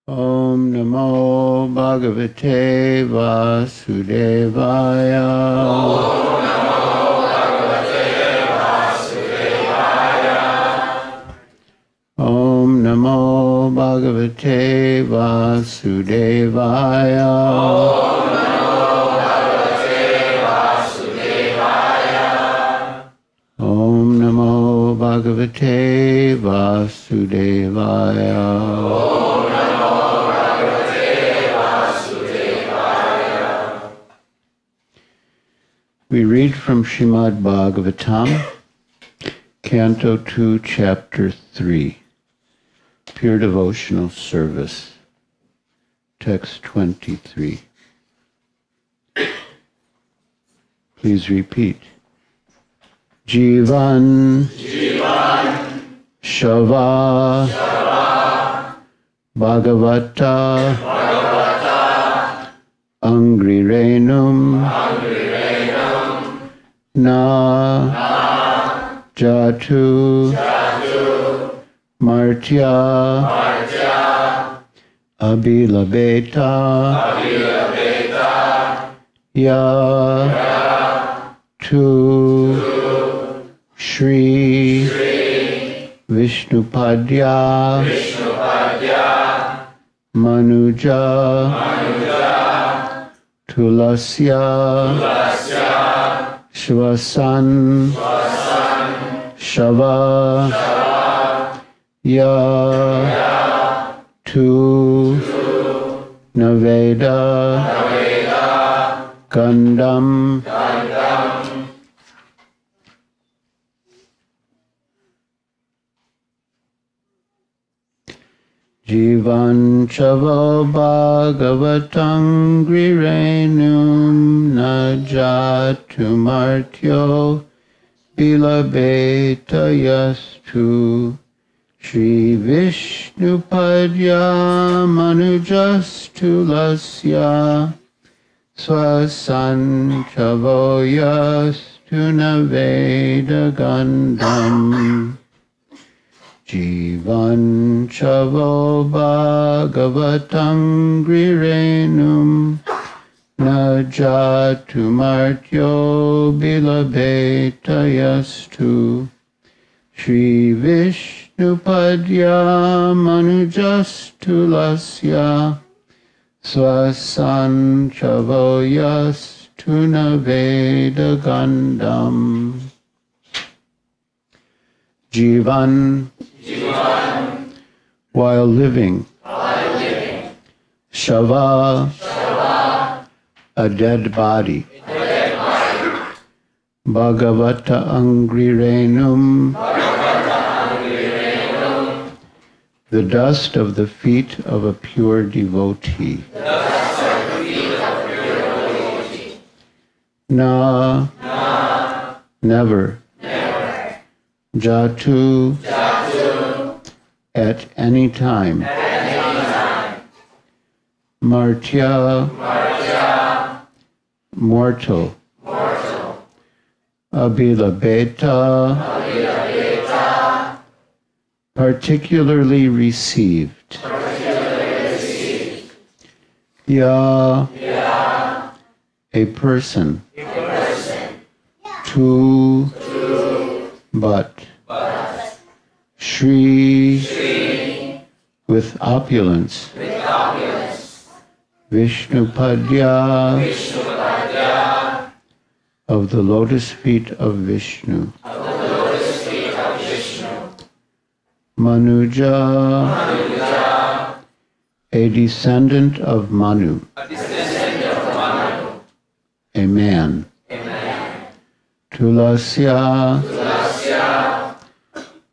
Om Namo Bhagavate Vasudevaya. Om Namo Bhagavate Vasudevaya. Om Namo Bhagavate Vasudevaya. Om Namo Bhagavate Vasudevaya. Om Namo Bhagavate Vasudevaya. We read from Srimad Bhagavatam, Canto 2, Chapter 3, Pure Devotional Service, Text 23. Please repeat. Jivan, Jivan, Shava, Shava, Bhagavata, Bhagavata, Angrirenum, Angrirenum, Na, Na, Jatu, Jatu, Martya, Martya, Abhilabeta, Abhilabeta, Ya, Ya, Tu, Shri, Shri, Vishnupadya, Vishnupadya, Manuja, Manuja, Tulasya, Tulasya, Shvasan, Vasan, Shava, Shava, Ya, Ya, Tu, Naveda, Naveda, Gandham, Gandham, Jivan Chavo Bhagavatam Grirenum Najatu Martyo Bilabeta Yastu Shri Vishnu Padya Manujastu Lasya Swasan Chavo Yastu Naveda Gandham Jivan Chavo Bhagavatam Grirenum Najatu Martyo Bilabeta Yastu Shri Vishnu Padya Manujastu Lasya Swasan Chavo Yastu Naveda Gandham Jivan, Jivan, while living, Shava, Shava, a dead body, a dead body, Bhagavata Angrirenum, Bhagavata Angrirenum, the dust of the feet of a pure devotee. dust of the feet of pure devotee. Na, Na, never, never, Jatu, Jatu, at any time, at any time, Martya, Martya, mortal, mortal, Abhilabeta, Abhilabeta, particularly received, particularly received, Ya, Ya, a person, a person, Tu, but, Shri, Shri, with opulence, with opulence, Vishnupadya, Vishnupadya, of the lotus feet of Vishnu, of the lotus feet of Vishnu, Manuja, Manuja, a descendant of Manu, a descendant of Manu, a man, Amen. Tulasya, Tulasya,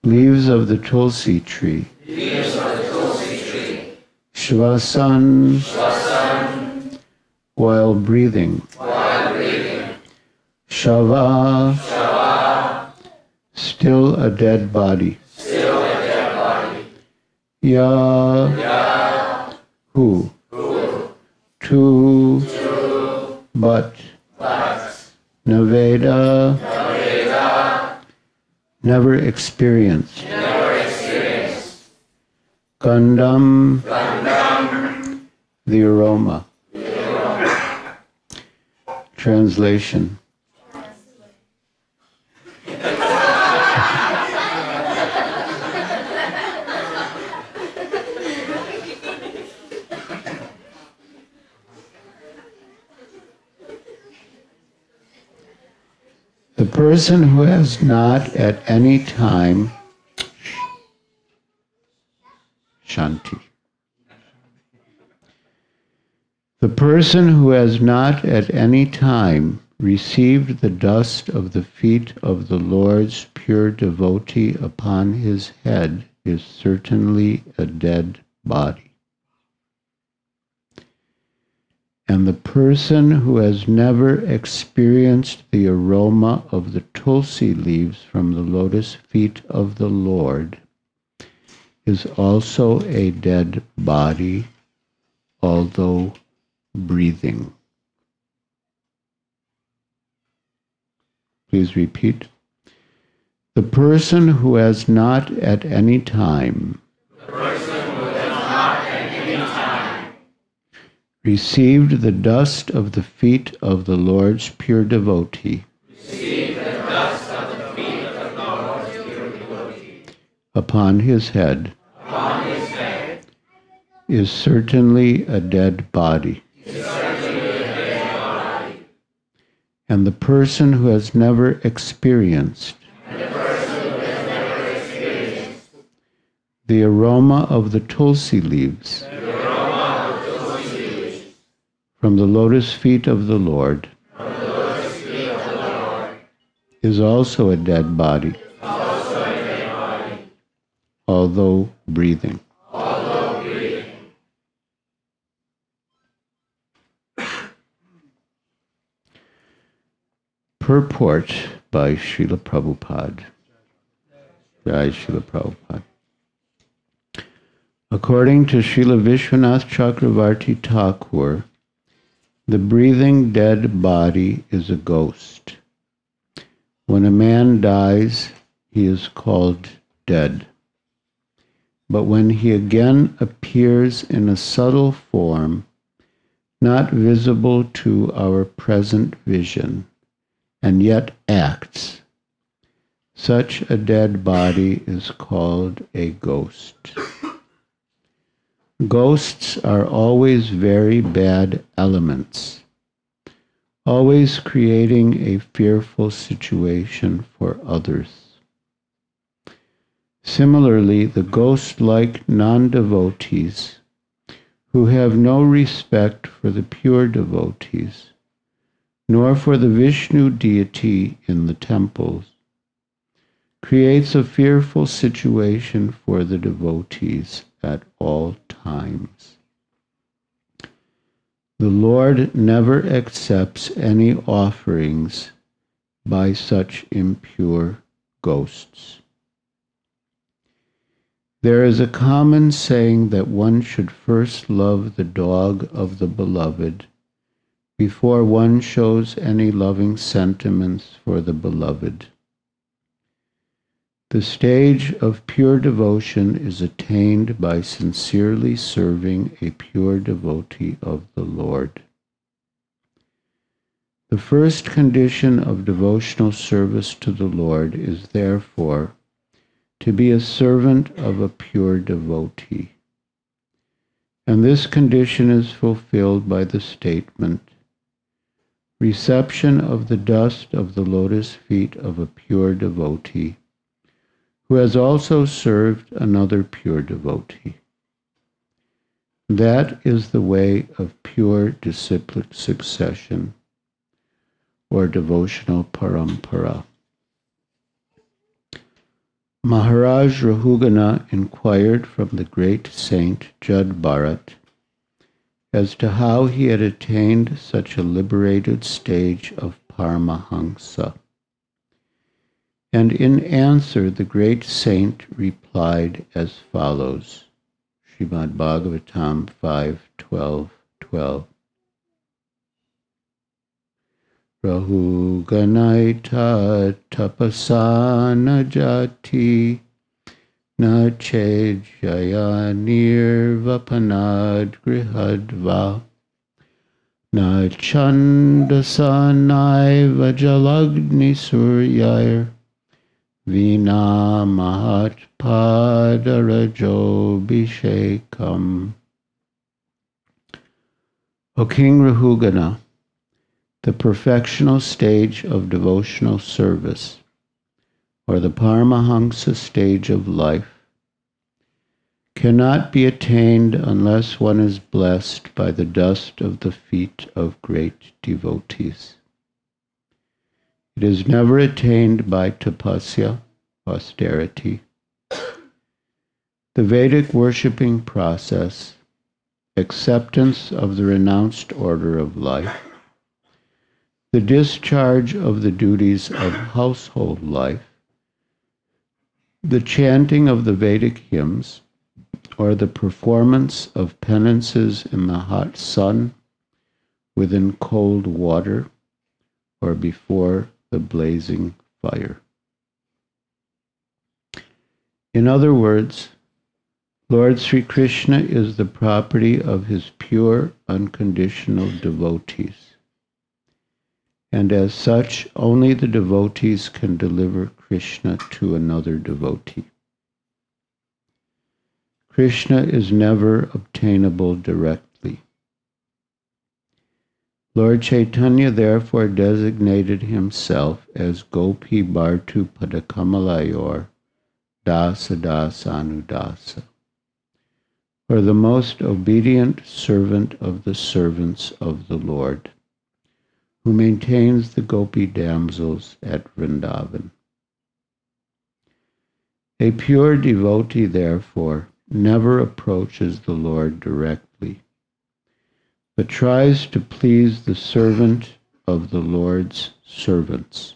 leaves of the tulasi tree, leaves of the tulasi tree, Shvasan, Vasan, while breathing, while breathing, Shava, Shava, still a dead body, still a dead body, Ya, Ya, who, who, Tu, but, Naveda, Naveda, never experienced, never experienced, Gandham, Gandham, the aroma. Translation. The person who has not at any time Shanti. The person who has not at any time received the dust of the feet of the Lord's pure devotee upon his head is certainly a dead body. And the person who has never experienced the aroma of the tulasi leaves from the lotus feet of the Lord is also a dead body, although breathing. Please repeat. The person who has not at any time received the dust of the feet of the Lord's pure devotee upon his head is certainly a dead body. And the person who has never experienced the aroma of the tulasi leaves from the lotus feet of the Lord is also a dead body, although breathing. Purport by Srila Prabhupada. Jai Srila Prabhupada. According to Srila Vishwanath Chakravarti Thakur, the breathing dead body is a ghost. When a man dies, he is called dead. But when he again appears in a subtle form, not visible to our present vision, and yet acts, such a dead body is called a ghost. Ghosts are always very bad elements, always creating a fearful situation for others. Similarly, the ghost-like non-devotees, who have no respect for the pure devotees, nor for the Vishnu deity in the temples, creates a fearful situation for the devotees at all times. The Lord never accepts any offerings by such impure ghosts. There is a common saying that one should first love the dog of the beloved before one shows any loving sentiments for the beloved. The stage of pure devotion is attained by sincerely serving a pure devotee of the Lord. The first condition of devotional service to the Lord is therefore to be a servant of a pure devotee. And this condition is fulfilled by the statement, reception of the dust of the lotus feet of a pure devotee, who has also served another pure devotee. That is the way of pure disciplic succession, or devotional parampara. Maharaj Rahugana inquired from the great saint Jad Bharat as to how he had attained such a liberated stage of Paramahansa. And in answer, the great saint replied as follows, Srimad Bhagavatam 5:12-12. Rahuganaita tapasana jati na chejaya nirvapanad grihadva, na chandasanaiva jalagni suryair, vina mahat padarajo bhishekam. O King Rahugana, the perfectional stage of devotional service, or the Paramahansa stage of life, cannot be attained unless one is blessed by the dust of the feet of great devotees. It is never attained by tapasya, austerity. The Vedic worshipping process, acceptance of the renounced order of life, the discharge of the duties of household life, the chanting of the Vedic hymns, or the performance of penances in the hot sun, within cold water, or before the blazing fire. In other words, Lord Sri Krishna is the property of his pure, unconditional devotees. And as such, only the devotees can deliver Krishna to another devotee. Krishna is never obtainable directly. Lord Chaitanya therefore designated himself as Gopi Bhartu Padakamalayur Dasa Dasa Anudasa, or the most obedient servant of the servants of the Lord, who maintains the Gopi damsels at Vrindavan. A pure devotee, therefore, never approaches the Lord directly, but tries to please the servant of the Lord's servants.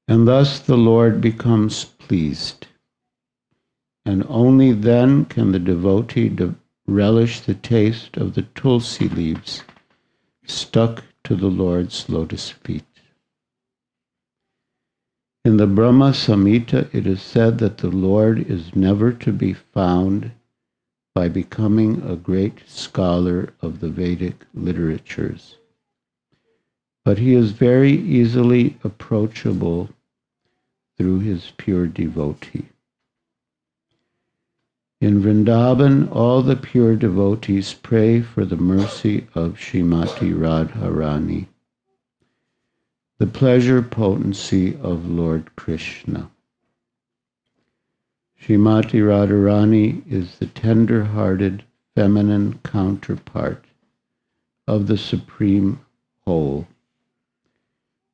And thus the Lord becomes pleased, and only then can the devotee relish the taste of the tulasi leaves stuck to the Lord's lotus feet. In the Brahma Samhita, it is said that the Lord is never to be found by becoming a great scholar of the Vedic literatures, but he is very easily approachable through his pure devotee. In Vrindavan, all the pure devotees pray for the mercy of Srimati Radharani, the pleasure potency of Lord Krishna. Srimati Radharani is the tender-hearted feminine counterpart of the Supreme Whole,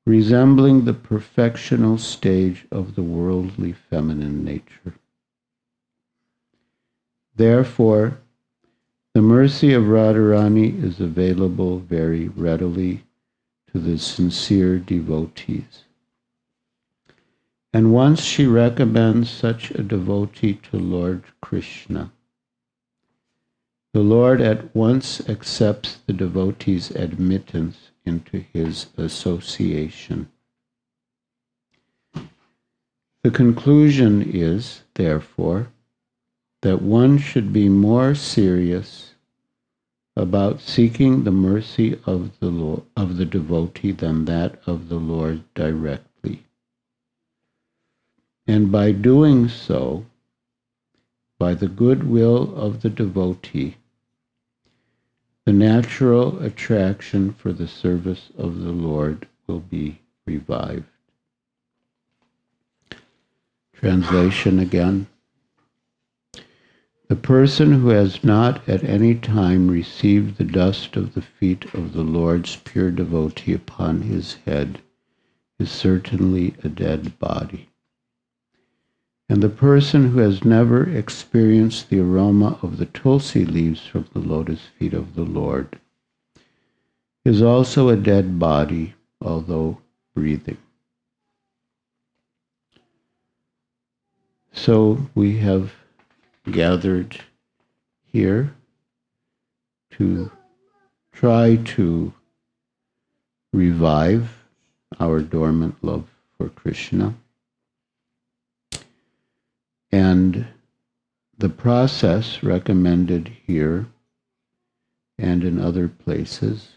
resembling the perfectional stage of the worldly feminine nature. Therefore, the mercy of Radharani is available very readily to the sincere devotees. And once she recommends such a devotee to Lord Krishna, the Lord at once accepts the devotee's admittance into his association. The conclusion is, therefore, that one should be more serious about seeking the mercy of the devotee than that of the Lord directly. And by doing so, by the goodwill of the devotee, the natural attraction for the service of the Lord will be revived. Translation again. The person who has not at any time received the dust of the feet of the Lord's pure devotee upon his head is certainly a dead body. And the person who has never experienced the aroma of the tulasi leaves from the lotus feet of the Lord is also a dead body, although breathing. So we have gathered here to try to revive our dormant love for Krishna, And the process recommended here and in other places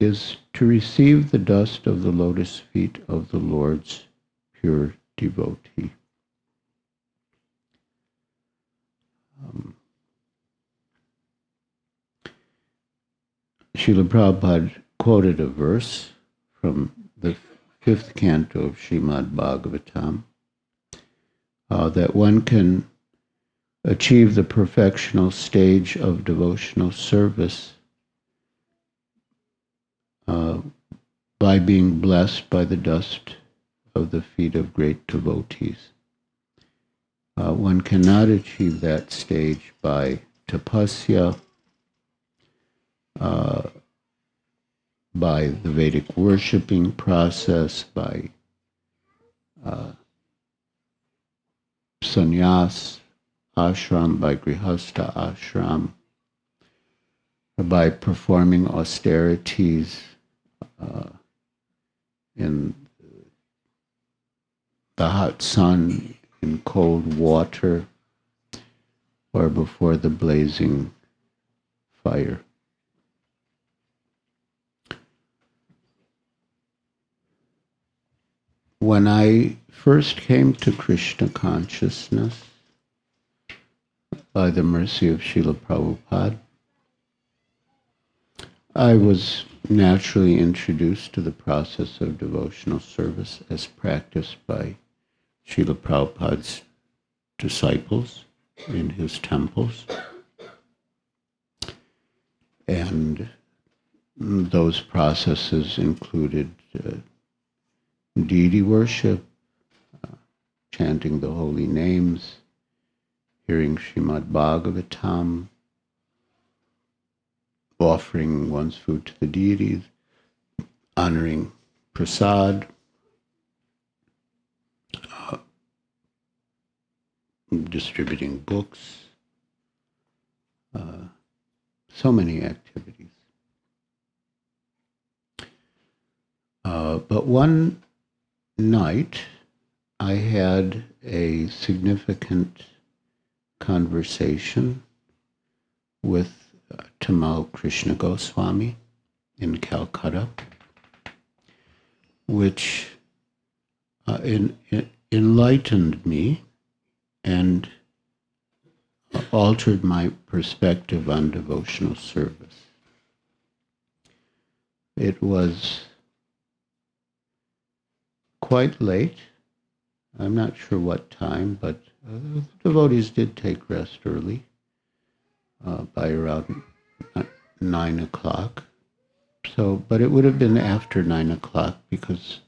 is to receive the dust of the lotus feet of the Lord's pure devotee. Srila Prabhupada quoted a verse from the 5th canto of Srimad Bhagavatam that one can achieve the perfectional stage of devotional service by being blessed by the dust of the feet of great devotees. One cannot achieve that stage by tapasya, by the Vedic worshipping process, by sannyas ashram, by grihastha ashram, or by performing austerities in the hot sun, in cold water, or before the blazing fire. When I first came to Krishna consciousness, by the mercy of Srila Prabhupada, I was naturally introduced to the process of devotional service as practiced by Srila Prabhupada's disciples in his temples. And those processes included deity worship, chanting the holy names, hearing Srimad Bhagavatam, offering one's food to the deities, honoring prasad, distributing books, so many activities. But one night I had a significant conversation with Tamal Krishna Goswami in Calcutta, which enlightened me and altered my perspective on devotional service. It was quite late. I'm not sure what time, but the devotees did take rest early, by around 9 o'clock. So, but it would have been after 9 o'clock because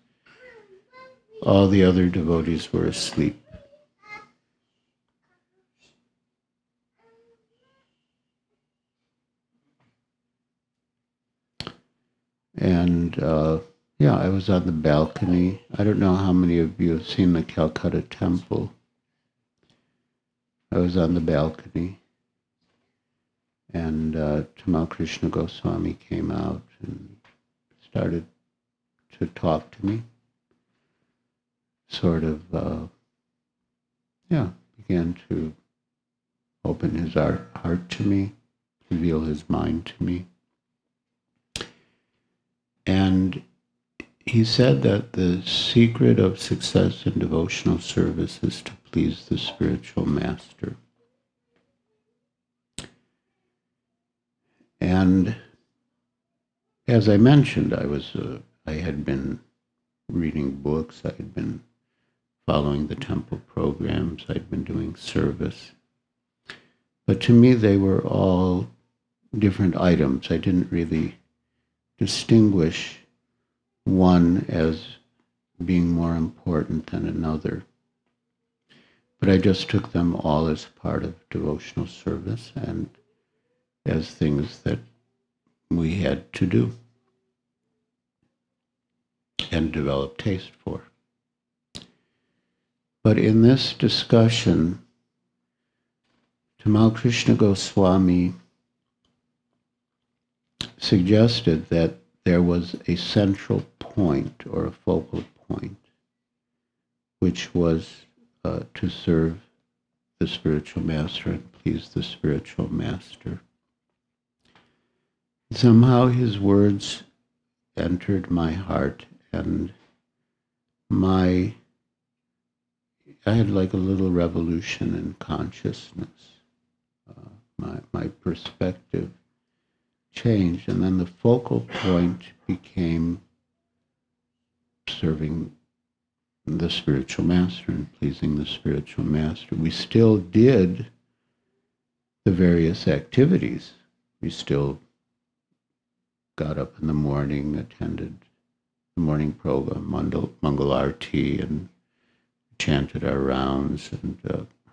all the other devotees were asleep. And I was on the balcony. I don't know how many of you have seen the Calcutta temple. I was on the balcony, and Tamal Krishna Goswami came out and started to talk to me. Sort of, began to open his heart to me, reveal his mind to me. And he said that the secret of success in devotional service is to please the spiritual master. And as I mentioned, I had been reading books, I had been following the temple programs, I'd been doing service. But to me, they were all different items. I didn't really distinguish one as being more important than another. But I just took them all as part of devotional service and as things that we had to do and develop taste for. But in this discussion, Tamal Krishna Goswami suggested that there was a central point or a focal point, which was to serve the spiritual master and please the spiritual master. Somehow his words entered my heart, and I had like a little revolution in consciousness. My perspective changed, and then the focal point became serving the spiritual master and pleasing the spiritual master. We still did the various activities. We still got up in the morning, attended the morning program, Mangal Arti, and chanted our rounds, and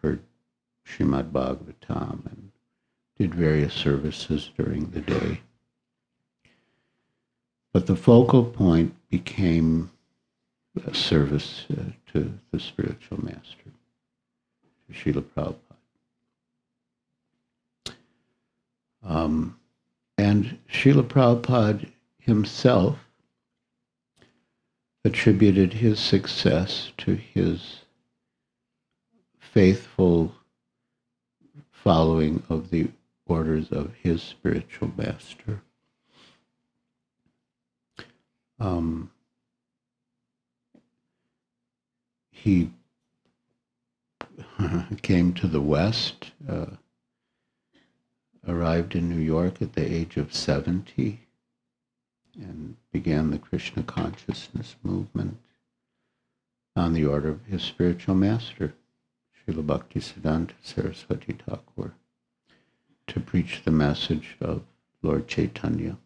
heard Srimad Bhagavatam, and did various services during the day. But the focal point became a service to the spiritual master, to Srila Prabhupada. And Srila Prabhupada himself attributed his success to his faithful following of the orders of his spiritual master. He came to the West, arrived in New York at the age of 70, and began the Krishna consciousness movement on the order of his spiritual master, Srila Bhaktisiddhanta Saraswati Thakur, to preach the message of Lord Chaitanya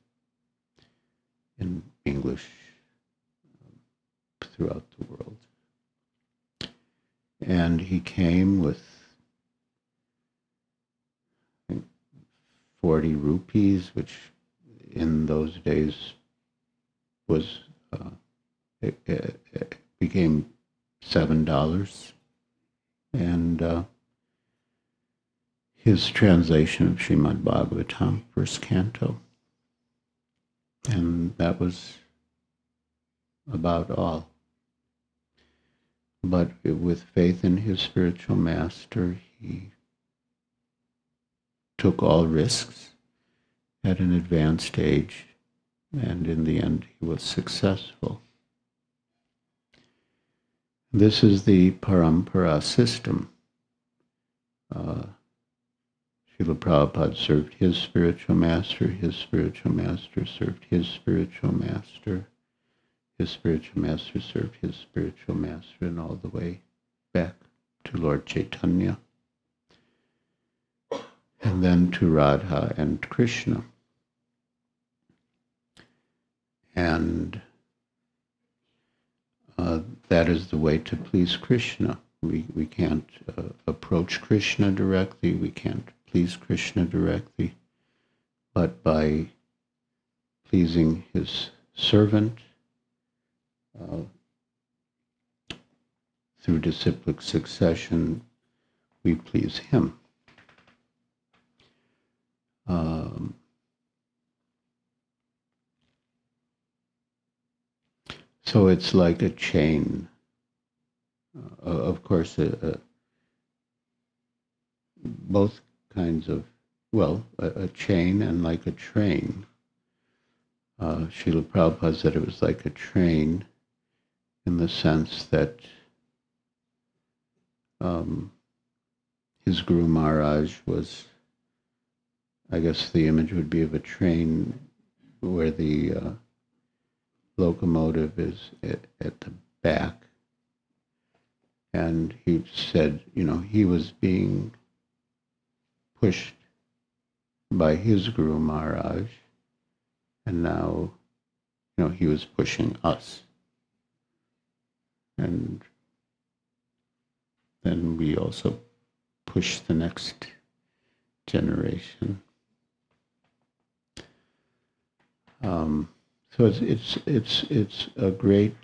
in English throughout the world. And he came with, I think, 40 rupees, which in those days was, it became $7. And his translation of Srimad Bhagavatam, first canto. And that was about all. But with faith in his spiritual master, he took all risks at an advanced age, and in the end he was successful. This is the parampara system. Srila Prabhupada served his spiritual master served his spiritual master served his spiritual master, and all the way back to Lord Chaitanya, and then to Radha and Krishna. And that is the way to please Krishna. We can't approach Krishna directly, we can't please Krishna directly, but by pleasing his servant through disciplic succession, we please him. So it's like a chain. Of course, both kinds of, a chain and like a train. Srila Prabhupada said it was like a train in the sense that his Guru Maharaj was, I guess the image would be of a train where the locomotive is at the back. And he said, he was being pushed by his Guru Maharaj, and now, he was pushing us. And then we also push the next generation. So it's a great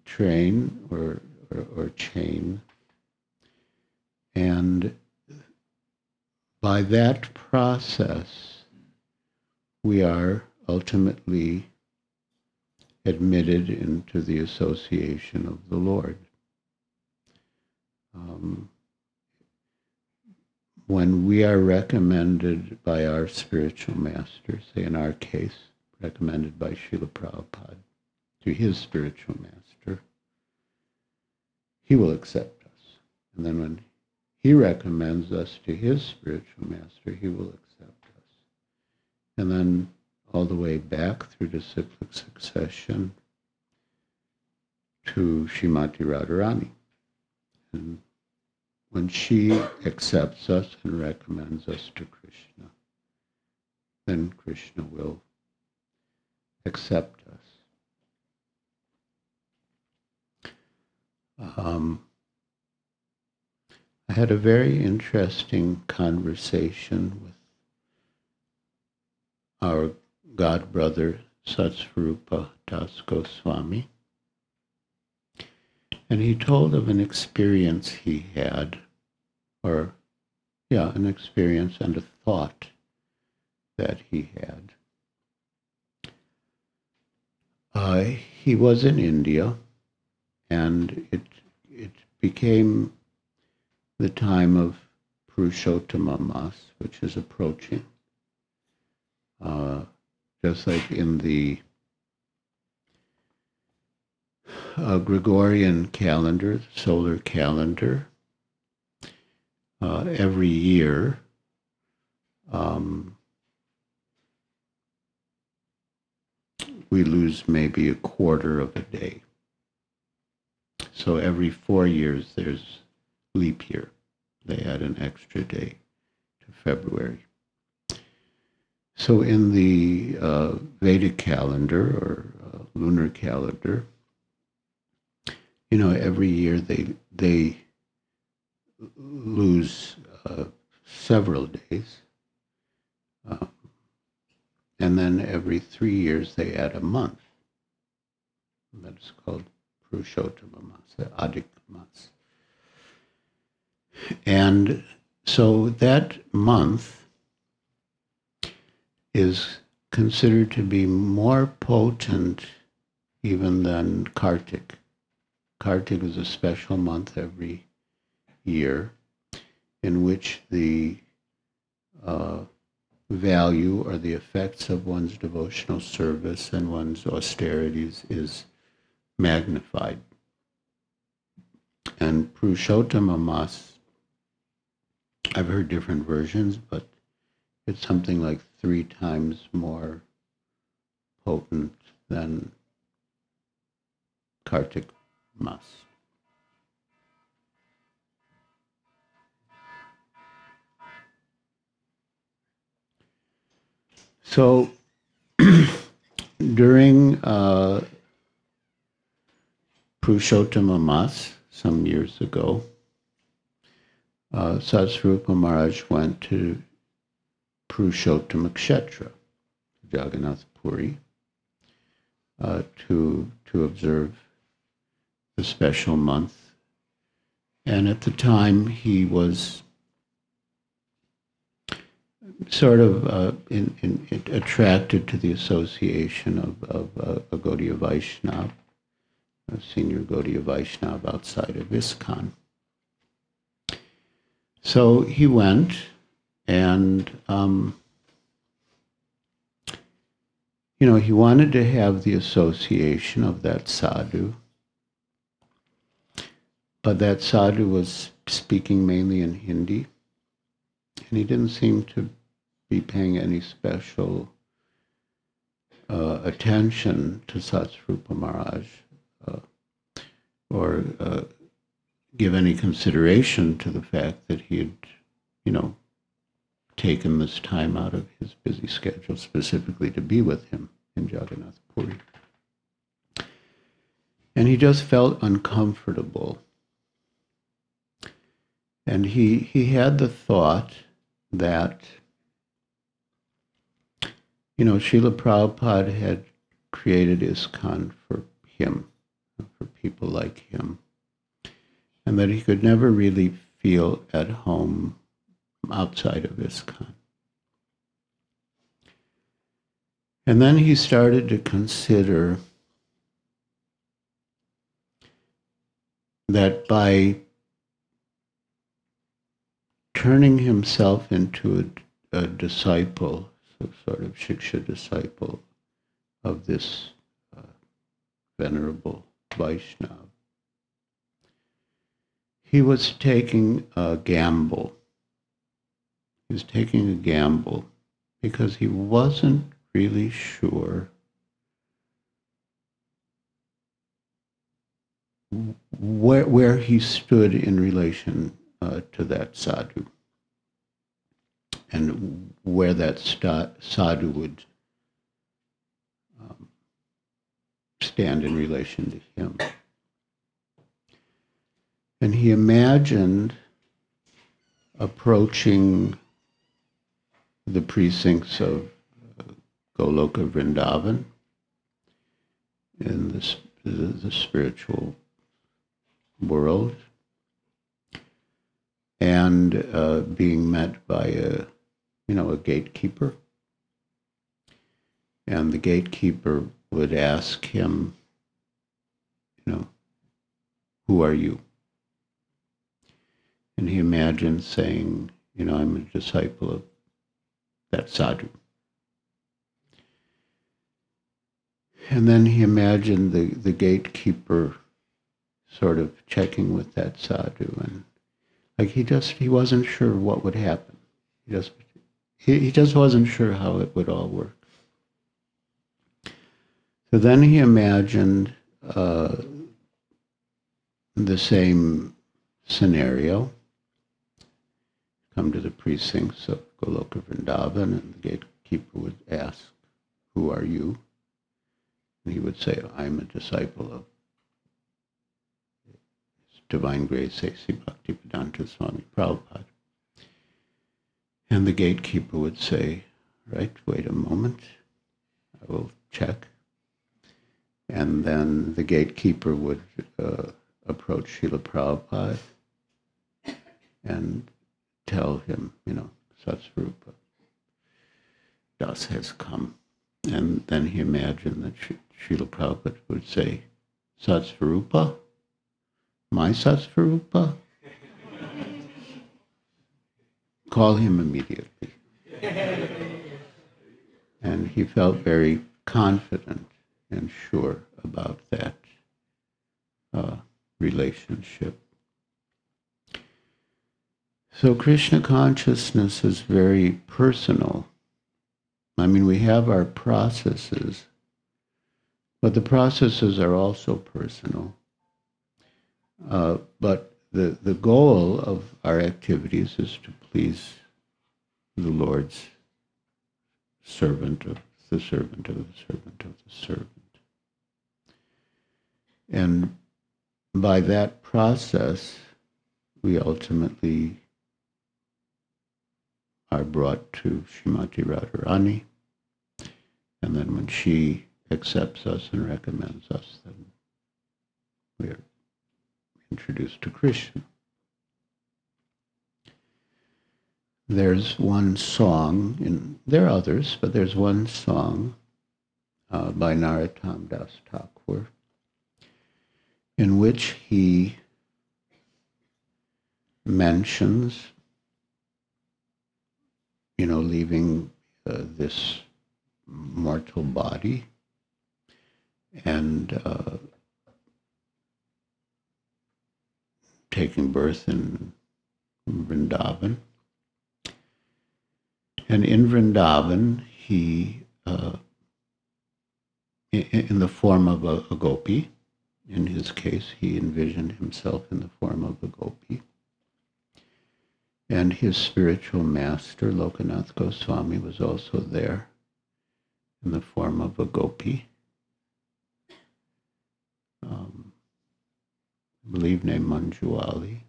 train or chain, and by that process we are ultimately admitted into the association of the Lord. When we are recommended by our spiritual master, say in our case, recommended by Srila Prabhupada to his spiritual master, he will accept us. And then when he recommends us to his spiritual master, he will accept us. And then all the way back through the cyclic succession to Srimati Radharani. And when she accepts us and recommends us to Krishna, then Krishna will accept us. I had a very interesting conversation with our god brother Satsvarupa Das Goswami, and he told of an experience he had, an experience and a thought that he had. He was in India, and it became the time of Purushottama Mas, which is approaching. Just like in the Gregorian calendar, the solar calendar, every year we lose maybe a quarter of a day. So every 4 years there's leap year. They add an extra day to February. So in the Vedic calendar or lunar calendar, every year they lose several days. And then every 3 years they add a month. That's called Purushottama Mas, Adhik Mas. And so that month is considered to be more potent even than Kartik. Kartik is a special month every year in which the value or the effects of one's devotional service and one's austerities is magnified. And Purushottama Mas, I've heard different versions, but it's something like 3 times more potent than Kartik Mas. So during Purushottama Mas, some years ago, Satsvarupa Maharaj went to Purushottama Kshetra, Jagannath Puri, to observe the special month. And at the time he was sort of attracted to the association of a Gaudiya Vaishnava, a senior Gaudiya Vaishnava outside of ISKCON. So he went, and he wanted to have the association of that sadhu, but that sadhu was speaking mainly in Hindi, and he didn't seem to be paying any special attention to Satsvarupa Maharaj or give any consideration to the fact that he had, taken this time out of his busy schedule specifically to be with him in Jagannath Puri. And he just felt uncomfortable. And he had the thought that, Srila Prabhupada had created ISKCON for him, for people like him, and that he could never really feel at home outside of ISKCON. And then he started to consider that by turning himself into a disciple, so sort of Shiksha disciple of this venerable Vaishnava, he was taking a gamble. He was taking a gamble because he wasn't really sure where he stood in relation to that sadhu, and where that sadhu would stand in relation to him. And he imagined approaching the precincts of Goloka Vrindavan in the spiritual world, and being met by a gatekeeper. And the gatekeeper would ask him, who are you? And he imagined saying, I'm a disciple of that sadhu. And then he imagined the gatekeeper sort of checking with that sadhu, and he wasn't sure what would happen. He just wasn't sure how it would all work. So then he imagined the same scenario. Come to the precincts of Goloka Vrindavan, and the gatekeeper would ask, who are you? And he would say, I'm a disciple of His Divine Grace A.C. Bhaktivedanta Swami Prabhupada. And the gatekeeper would say, right, wait a moment, I will check. And then the gatekeeper would approach Srila Prabhupada and tell him, Satsvarupa Das has come. And then he imagined that Srila Prabhupada would say, Satsvarupa? My Satsvarupa? Call him immediately. And he felt very confident and sure about that relationship. So Krishna consciousness is very personal. I mean, we have our processes, but the processes are also personal. But the goal of our activities is to please the Lord's servant of the servant of the servant of the servant. And by that process, we ultimately are brought to Srimati Radharani, and then when she accepts us and recommends us, then we are introduced to Krishna. There's one song, and there are others, but there's one song by Narottam Das Thakur in which he mentions, leaving this mortal body and taking birth in Vrindavan. And in Vrindavan, he, in the form of a gopi, in his case, he envisioned himself in the form of a gopi. And his spiritual master, Lokanath Goswami, was also there in the form of a gopi, I believe named Manjuali.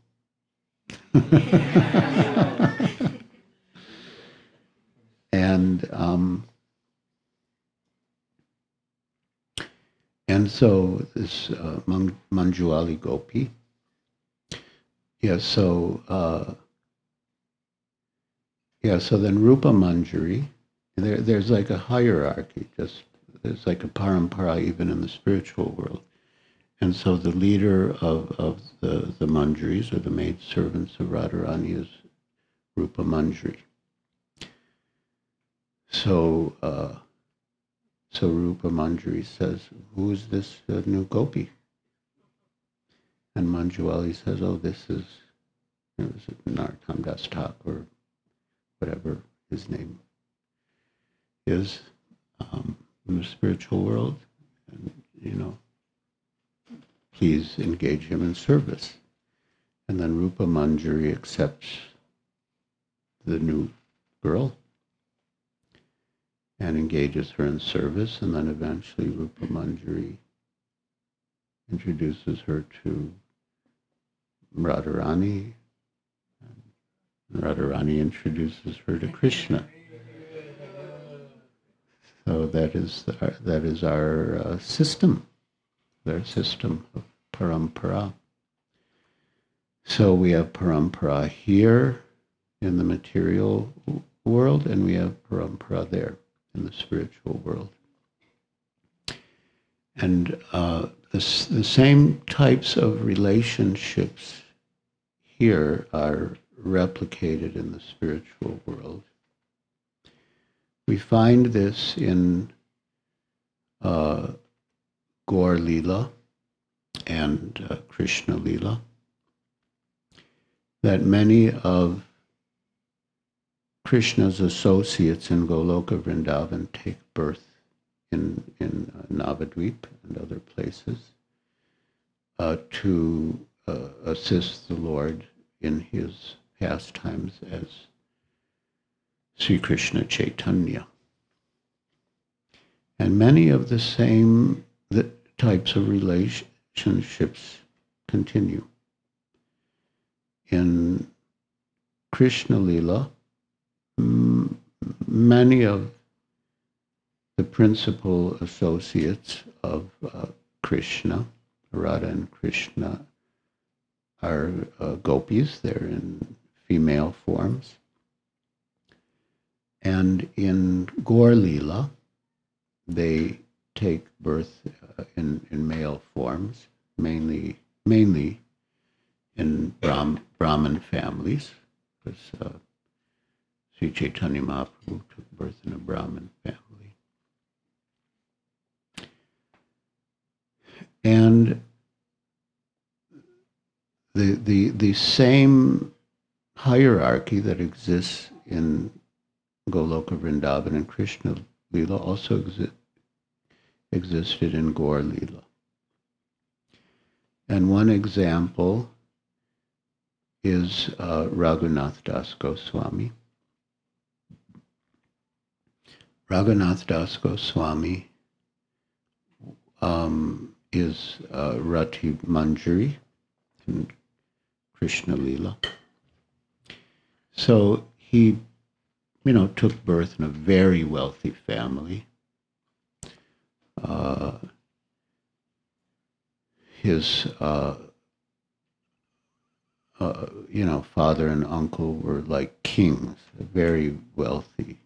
And so this Manjuali gopi, so then Rupa Manjari, there's like a hierarchy, there's like a parampara even in the spiritual world. And so the leader of the Manjaris, or the maid servants of Radharani, is Rupa Manjari. So Rupa Manjari says, "Who is this new gopi?" And Manjuali says, "Oh, this is Narottam Das Thakur, or whatever his name is, in the spiritual world, and please engage him in service." And then Rupa Manjari accepts the new girl and engages her in service, and then eventually Rupa Manjari introduces her to Radharani, and Radharani introduces her to Krishna. So that is our system, their system of parampara. So we have parampara here in the material world, and we have parampara there in the spiritual world. And the same types of relationships here are replicated in the spiritual world. We find this in Gaur Leela and Krishna Leela, that many of Krishna's associates in Goloka Vrindavan take birth in Navadvip and other places to assist the Lord in his pastimes as Sri Krishna Chaitanya. And many of the same types of relationships continue. In Krishna Leela, many of the principal associates of Krishna, Radha and Krishna, are gopis. They're in female forms. And in Gaur Leela, they take birth in male forms, mainly in Brahmin families, because Sri Chaitanya Mahaprabhu took birth in a Brahmin family. And the same hierarchy that exists in Goloka Vrindavan and Krishna Leela also existed in Gaur Leela. And one example is Raghunath Das Goswami. Raghunath Das Goswami is Rati Manjari in Krishna Leela. So he, took birth in a very wealthy family. His father and uncle were like kings, very wealthy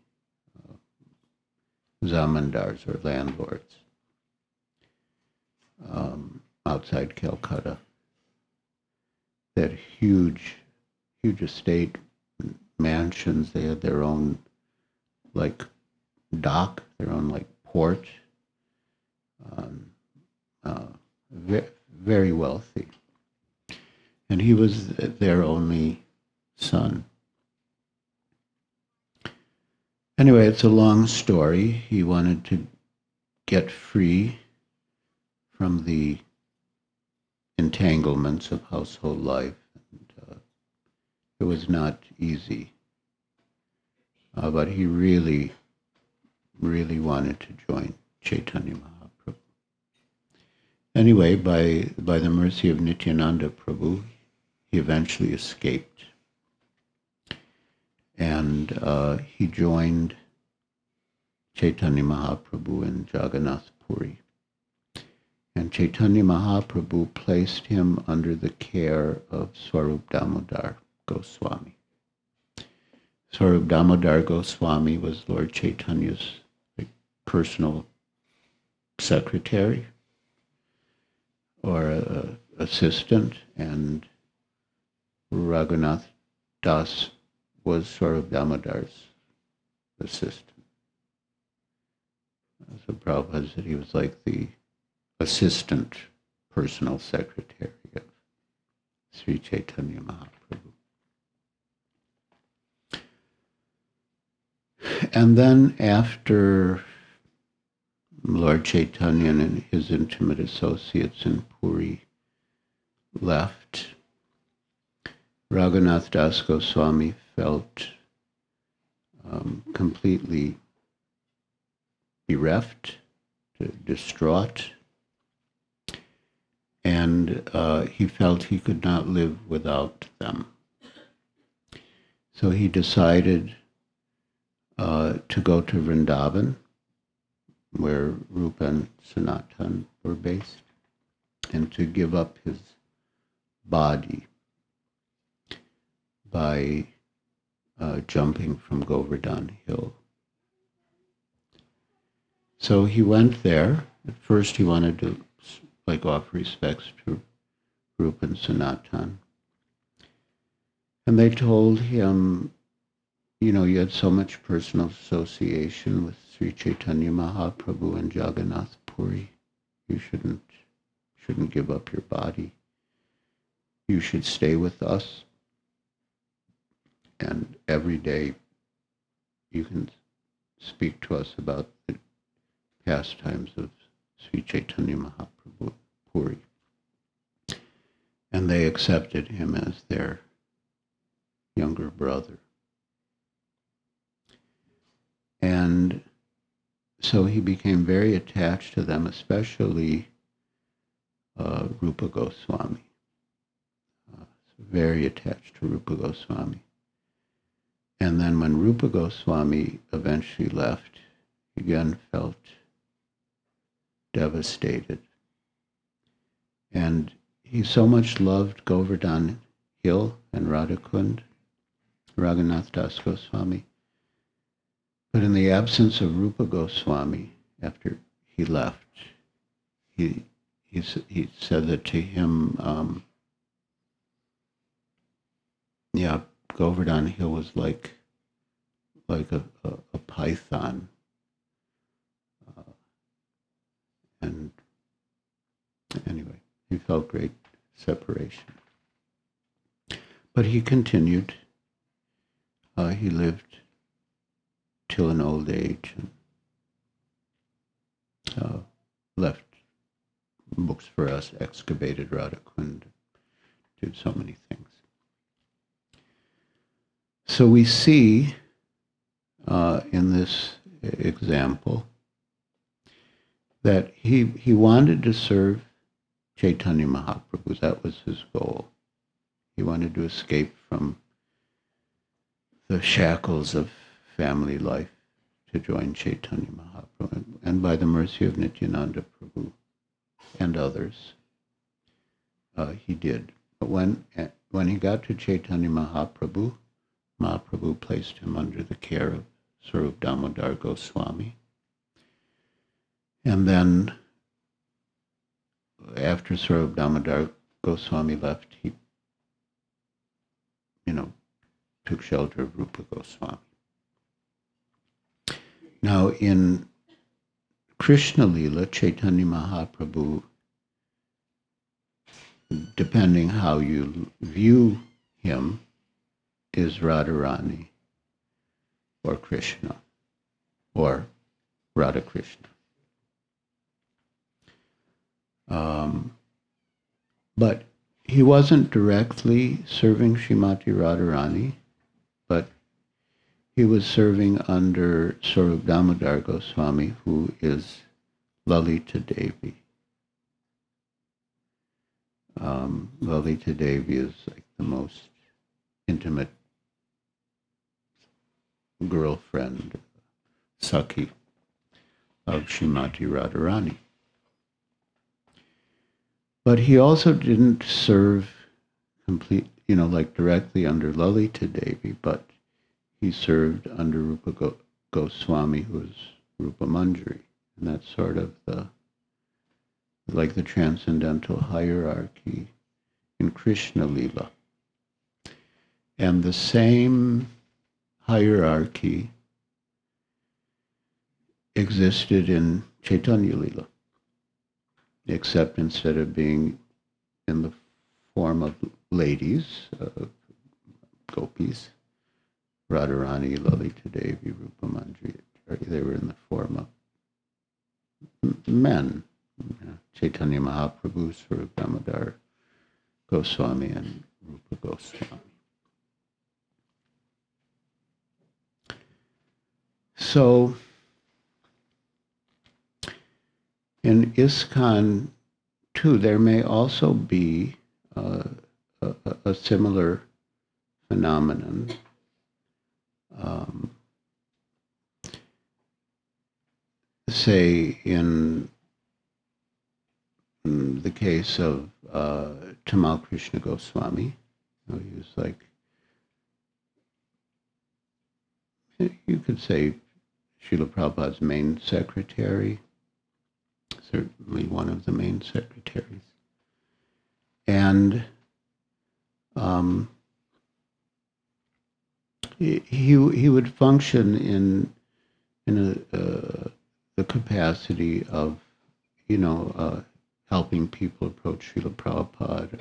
zamindars or landlords outside Calcutta. They had huge estate, mansions. They had their own dock, their own port. Very wealthy. And he was their only son. Anyway, it's a long story. He wanted to get free from the entanglements of household life. And it was not easy. But he really, really wanted to join Chaitanya Mahaprabhu. Anyway, by the mercy of Nityananda Prabhu, he eventually escaped. And he joined Chaitanya Mahaprabhu in Jagannath Puri. And Chaitanya Mahaprabhu placed him under the care of Swarup Damodar Goswami. Swarup Damodar Goswami was Lord Chaitanya's personal secretary. assistant, and Raghunath Das was Saurabh Damodar's assistant. So Prabhupada said he was like the assistant personal secretary of Sri Chaitanya Mahaprabhu. And then after Lord Chaitanya and his intimate associates in Puri left, Raghunath Das Goswami felt completely bereft, distraught, and he felt he could not live without them. So he decided to go to Vrindavan, where Rupa and Sanatan were based, and to give up his body by jumping from Govardhan Hill. So he went there. At first he wanted to offer respects to Rupa and Sanatan. And they told him, you know, you had so much personal association with Sri Chaitanya Mahaprabhu and Jagannath Puri. You shouldn't give up your body. You should stay with us. And every day you can speak to us about the pastimes of Sri Chaitanya Mahaprabhu Puri. And they accepted him as their younger brother. And so he became very attached to them, especially Rupa Goswami. Very attached to Rupa Goswami. And then when Rupa Goswami eventually left, he again felt devastated. And he so much loved Govardhan Hill and Radhakund, Raghunath Das Goswami. But in the absence of Rupa Goswami, after he left, he said that to him, Govardhan Hill was like a python. And anyway, he felt great separation. But he continued. He lived till an old age and left books for us, excavated Radhakund, did so many things. So we see in this example that he wanted to serve Chaitanya Mahaprabhu. That was his goal. He wanted to escape from the shackles of family life to join Chaitanya Mahaprabhu. And by the mercy of Nityananda Prabhu and others, he did. But when he got to Chaitanya Mahaprabhu, Mahaprabhu placed him under the care of Saurabh Damodar Goswami. And then, after Saurabh Damodar Goswami left, he, took shelter of Rupa Goswami. Now, in Krishna Lila, Chaitanya Mahaprabhu, depending how you view him, is Radharani or Krishna or Radha Krishna. But he wasn't directly serving Srimati Radharani, but he was serving under Saurabh Damodar Goswami, who is Lalita Devi. Lalita Devi is like the most intimate girlfriend, Saksi, of Srimati Radharani. But he also didn't serve directly under Lalita Devi, but he served under Rupa Goswami, who is Rupa Manjari. And that's sort of the like the transcendental hierarchy in Krishna Lila. And the same hierarchy existed in Chaitanya Lila, except instead of being in the form of ladies, gopis, Radharani, Lalita Devi, Rupa Manjari, they were in the form of men. Chaitanya Mahaprabhu, Swarup Damodar Goswami, and Rupa Goswami. So, in ISKCON, too, there may also be a similar phenomenon. Say, in the case of Tamal Krishna Goswami, he was like, you could say, Srila Prabhupada's main secretary, certainly one of the main secretaries. And he would function in the capacity of, helping people approach Srila Prabhupada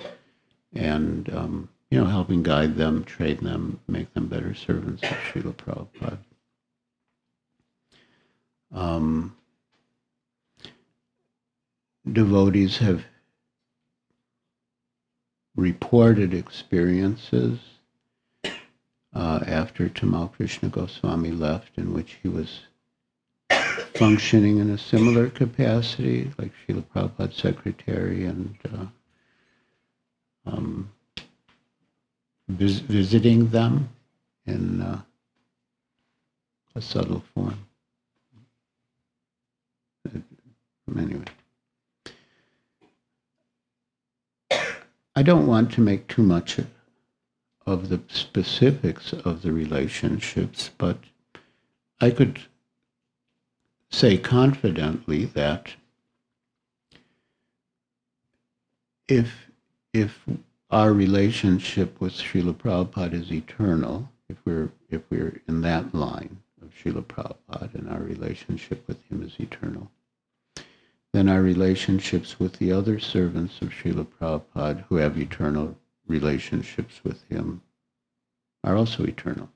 and, helping guide them, train them, make them better servants of Srila Prabhupada. Devotees have reported experiences after Tamal Krishna Goswami left, in which he was functioning in a similar capacity, like Srila Prabhupada's secretary, and visiting them in a subtle form. Anyway, I don't want to make too much of the specifics of the relationships, but I could say confidently that if our relationship with Srila Prabhupada is eternal, if we're in that line of Srila Prabhupada and our relationship with him is eternal, then our relationships with the other servants of Srila Prabhupada who have eternal relationships with him are also eternal.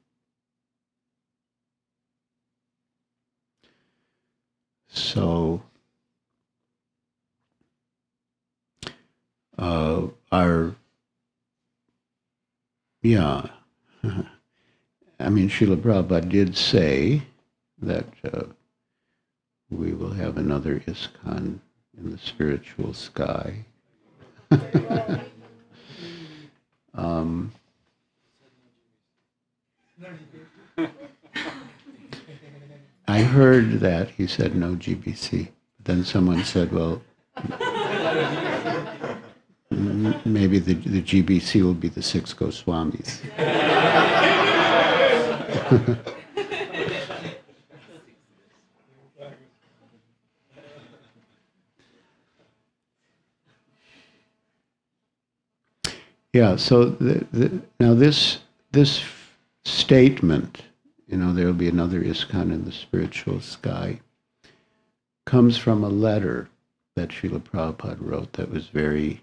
So Srila Prabhupada did say that we will have another ISKCON in the spiritual sky. I heard that he said no GBC. Then someone said, well, maybe the GBC will be the 6 Goswamis. Yeah, so now this statement, there will be another ISKCON in the spiritual sky, comes from a letter that Srila Prabhupada wrote that was very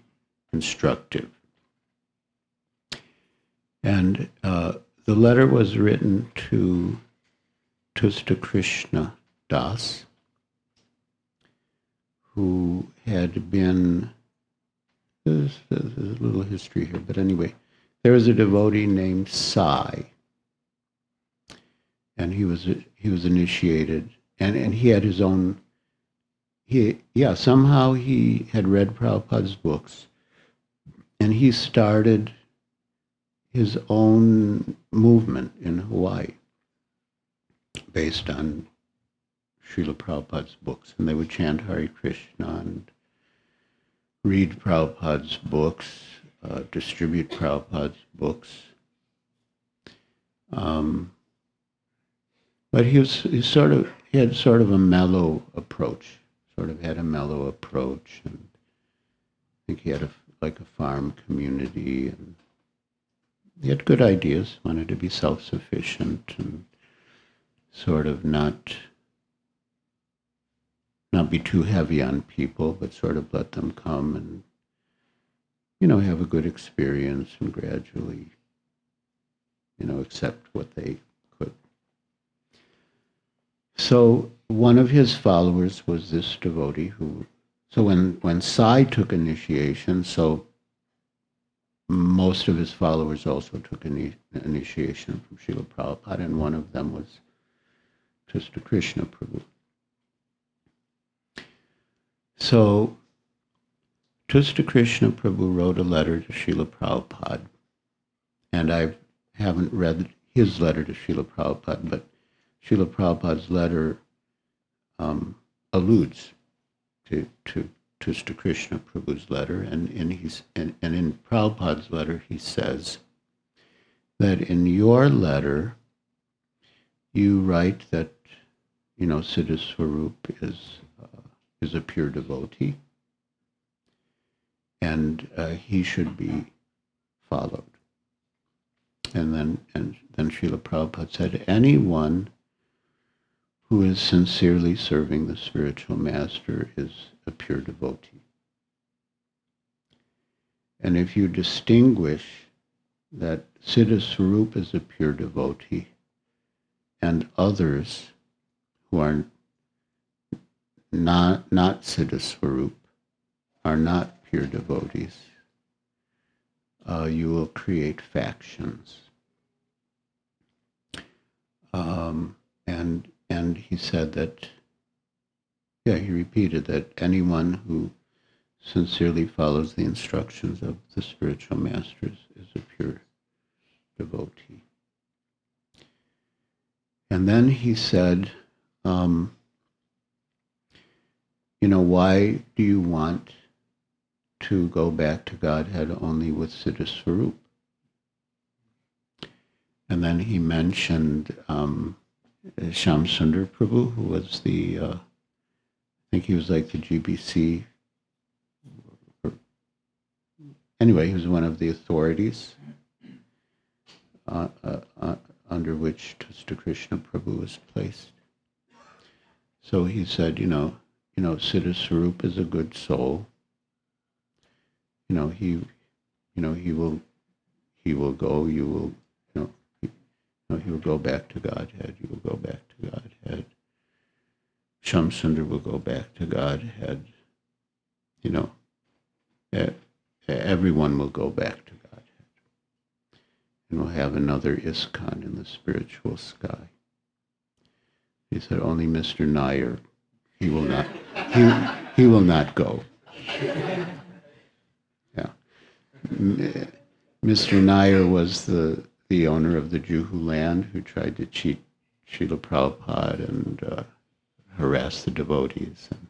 instructive. And the letter was written to Tusta Krishna Das, who had been, there's a little history here, but anyway, there was a devotee named Sai, and he was initiated, and he had his own. Somehow he had read Prabhupada's books, and he started his own movement in Hawaii based on Srila Prabhupada's books, and they would chant Hare Krishna and read Prabhupada's books, distribute Prabhupada's books. But he had sort of a mellow approach, and think he had like a farm community, and he had good ideas, wanted to be self-sufficient and sort of not be too heavy on people, but sort of let them come and, have a good experience and gradually, accept what they could. So one of his followers was this devotee so when Sai took initiation, so most of his followers also took initiation from Srila Prabhupada, and one of them was Sister Krishna Prabhu. So Sister Krishna Prabhu wrote a letter to Srila Prabhupada, and I haven't read his letter to Srila Prabhupada, but Srila Prabhupada's letter alludes to Sister Krishna Prabhu's letter, and in Prabhupada's letter he says that in your letter you write that Siddha Swarup is a pure devotee, and he should be followed. And then Srila Prabhupada said, anyone who is sincerely serving the spiritual master is a pure devotee. And if you distinguish that Siddha Swarup is a pure devotee and others who are not Siddha Swarup are not pure devotees, you will create factions. And he said that, he repeated that anyone who sincerely follows the instructions of the spiritual masters is a pure devotee. And then he said, why do you want to go back to Godhead only with Siddha Swarup? And then he mentioned Shyam Sundar Prabhu, who was I think he was like the GBC. Anyway, he was one of the authorities under which Siddha Krishna Prabhu was placed. So he said, Siddha Swarup is a good soul. He will go. You will. He will go back to Godhead. You will go back to Godhead. Shyam Sundar will go back to Godhead. Everyone will go back to Godhead. And we'll have another ISKCON in the spiritual sky. He said, only Mr. Nair, he will not, he will not go. Yeah. Mr. Nair was the owner of the Juhu land who tried to cheat Srila Prabhupada and harass the devotees. And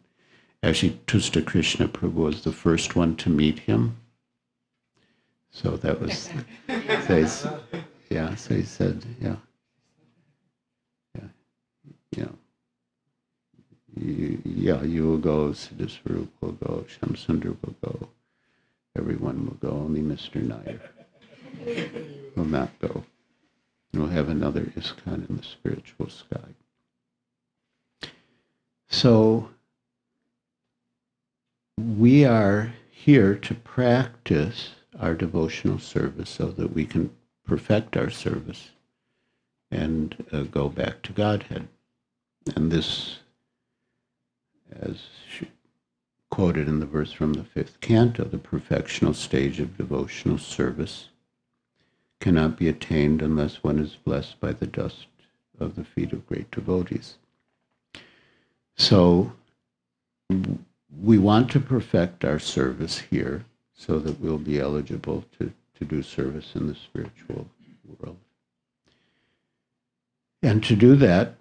actually, Siddha Krishna Prabhu was the first one to meet him. So that was, so he said, you will go, Siddha Swarup will go, Shyam Sundar will go, everyone will go, only Mr. Nair will not go. We'll have another ISKCON in the spiritual sky. So we are here to practice our devotional service so that we can perfect our service and go back to Godhead. And this, as quoted in the verse from the 5th canto, the perfectional stage of devotional service cannot be attained unless one is blessed by the dust of the feet of great devotees. So we want to perfect our service here so that we'll be eligible to do service in the spiritual world. And to do that,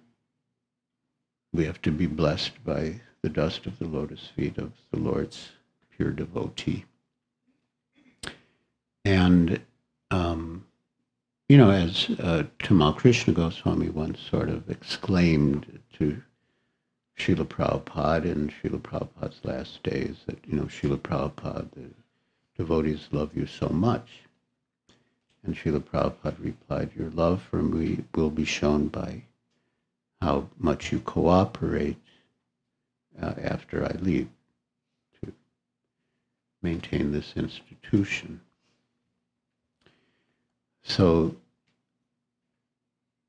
we have to be blessed by the dust of the lotus feet of the Lord's pure devotee. And, as Tamal Krishna Goswami once sort of exclaimed to Srila Prabhupada in Srila Prabhupada's last days, that, Srila Prabhupada, devotees love you so much. And Srila Prabhupada replied, your love for me will be shown by how much you cooperate after I leave to maintain this institution. So,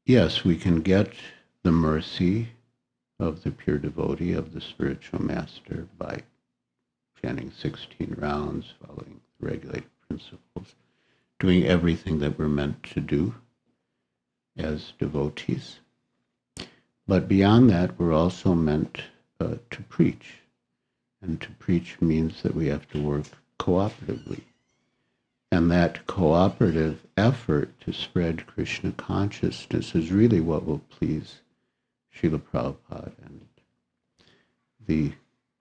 yes, we can get the mercy of the pure devotee, of the spiritual master, by chanting 16 rounds, following the regulated principles, doing everything that we're meant to do as devotees. But beyond that, we're also meant to preach. And to preach means that we have to work cooperatively. And that cooperative effort to spread Krishna consciousness is really what will please Srila Prabhupada and the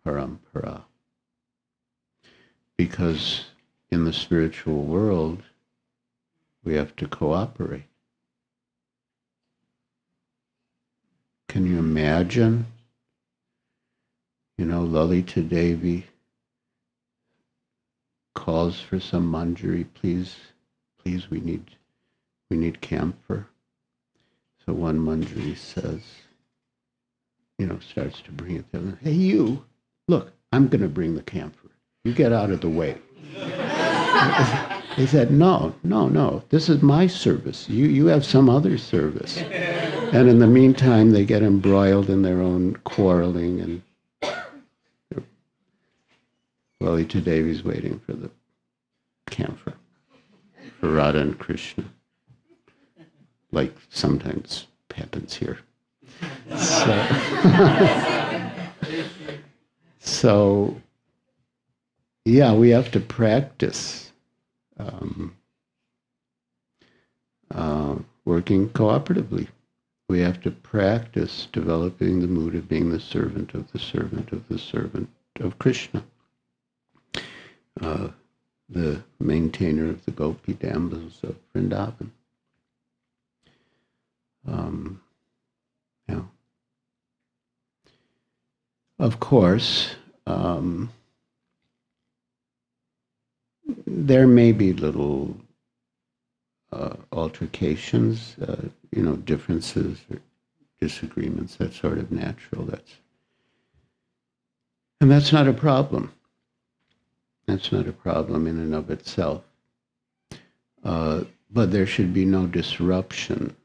parampara. Because in the spiritual world, we have to cooperate. Can you imagine, Lalita Devi calls for some manjari, please, we need camphor. So one manjari says, starts to bring it there. Hey, you, look, I'm going to bring the camphor. You get out of the way. They said, no, this is my service. You have some other service. And in the meantime, they get embroiled in their own quarreling, and Lalita Devi's waiting for the camphor for Radha and Krishna, like sometimes happens here. So yeah, we have to practice working cooperatively. We have to practice developing the mood of being the servant of the servant of the servant of Krishna, the maintainer of the gopi damsels of Vrindavan. Yeah. Of course, there may be little altercations, differences or disagreements. That's sort of natural. And that's not a problem. That's not a problem in and of itself. But there should be no disruption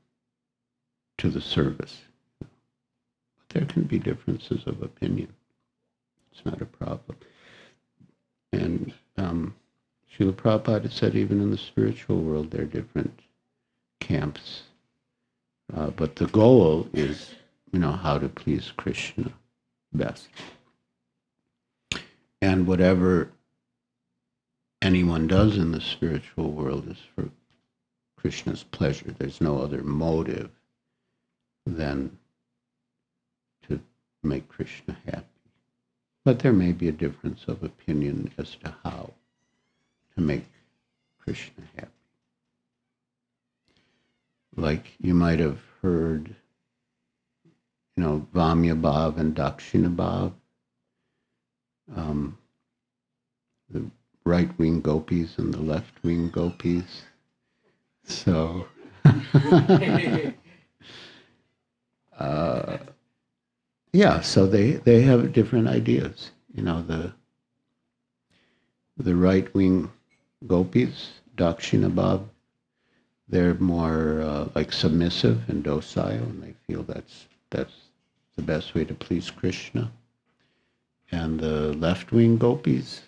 to the service. But there can be differences of opinion. It's not a problem. And Srila Prabhupada said even in the spiritual world there are different camps. But the goal is, how to please Krishna best. And whatever anyone does in the spiritual world is for Krishna's pleasure. There's no other motive than to make Krishna happy. But there may be a difference of opinion as to how to make Krishna happy. Like you might have heard, Vamya Bhav and Dakshina Bhav. The right-wing gopis and the left-wing gopis. So, so they have different ideas. The right-wing gopis, Dakshina Bhav, they're more like submissive and docile, and they feel that's the best way to please Krishna. And the left-wing gopis,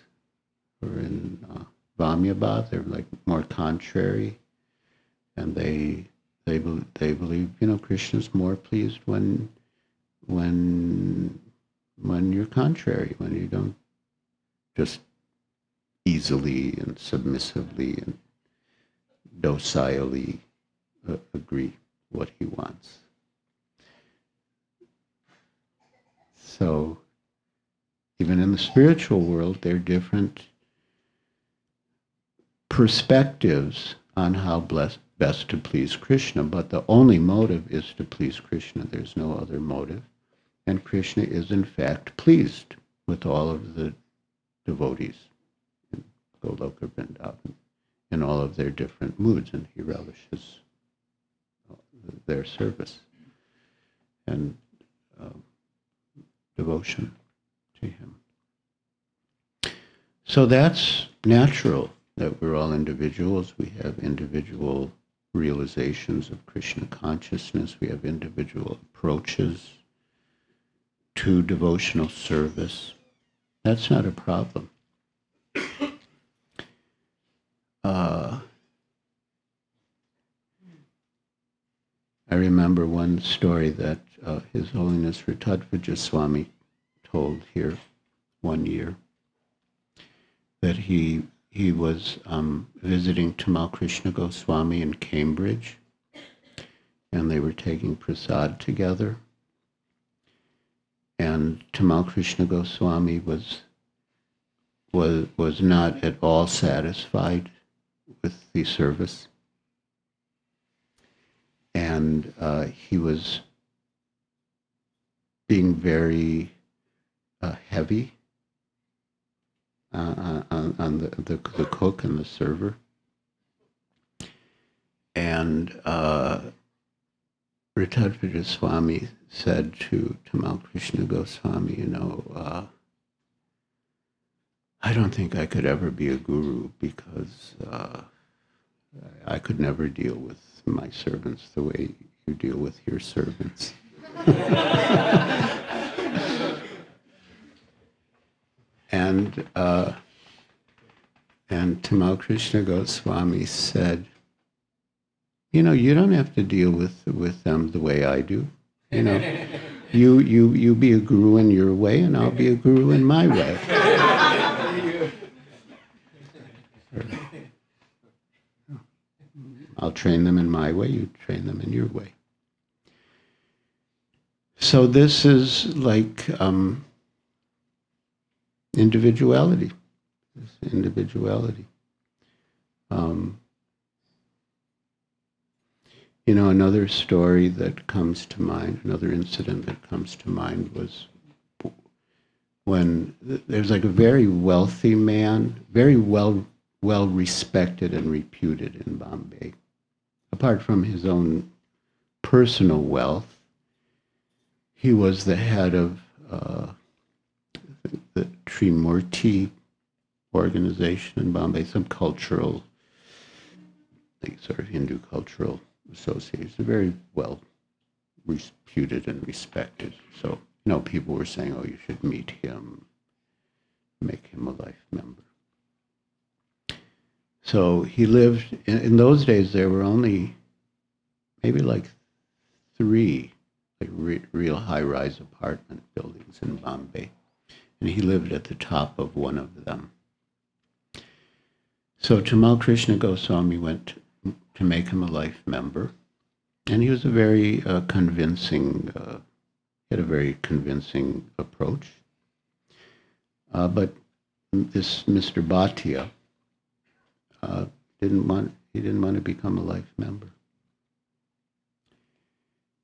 who are in Vamya Bhav, they're like more contrary, and they believe Krishna's more pleased when you're contrary, when you don't just easily and submissively and docilely agree what he wants. So even in the spiritual world, there are different perspectives on how best to please Krishna, but the only motive is to please Krishna. There's no other motive. And Krishna is in fact pleased with all of the devotees, Goloka Vrindavan in all of their different moods, and he relishes their service and devotion to him. So that's natural, that we're all individuals. We have individual realizations of Krishna consciousness. We have individual approaches to devotional service. That's not a problem. I remember one story that His Holiness Giriraj Swami told here one year, that he was visiting Tamal Krishna Goswami in Cambridge, and they were taking prasad together. And Tamal Krishna Goswami was not at all satisfied with the service, and he was being very heavy on the cook and the server. And Giriraj Swami said to Tamal Krishna Goswami, I don't think I could ever be a guru, because I could never deal with my servants the way you deal with your servants. And Tamal Krishna Goswami said, you don't have to deal with them the way I do. You be a guru in your way, and I'll be a guru in my way. I'll train them in my way, you train them in your way. So this is like individuality. This individuality. Another story that comes to mind, another incident that comes to mind was when there's like a very wealthy man, very well respected and reputed in Bombay. Apart from his own personal wealth, he was the head of the Trimurti organization in Bombay, some cultural, sort of Hindu cultural association, very well reputed and respected. So, people were saying, oh, you should meet him, make him a life member. So he lived, in those days there were only maybe like 3 real high-rise apartment buildings in Bombay. And he lived at the top of one of them. So Tamal Krishna Goswami went to make him a life member. And he was a very convincing, he had a very convincing approach. But this Mr. Bhatia didn't want to become a life member.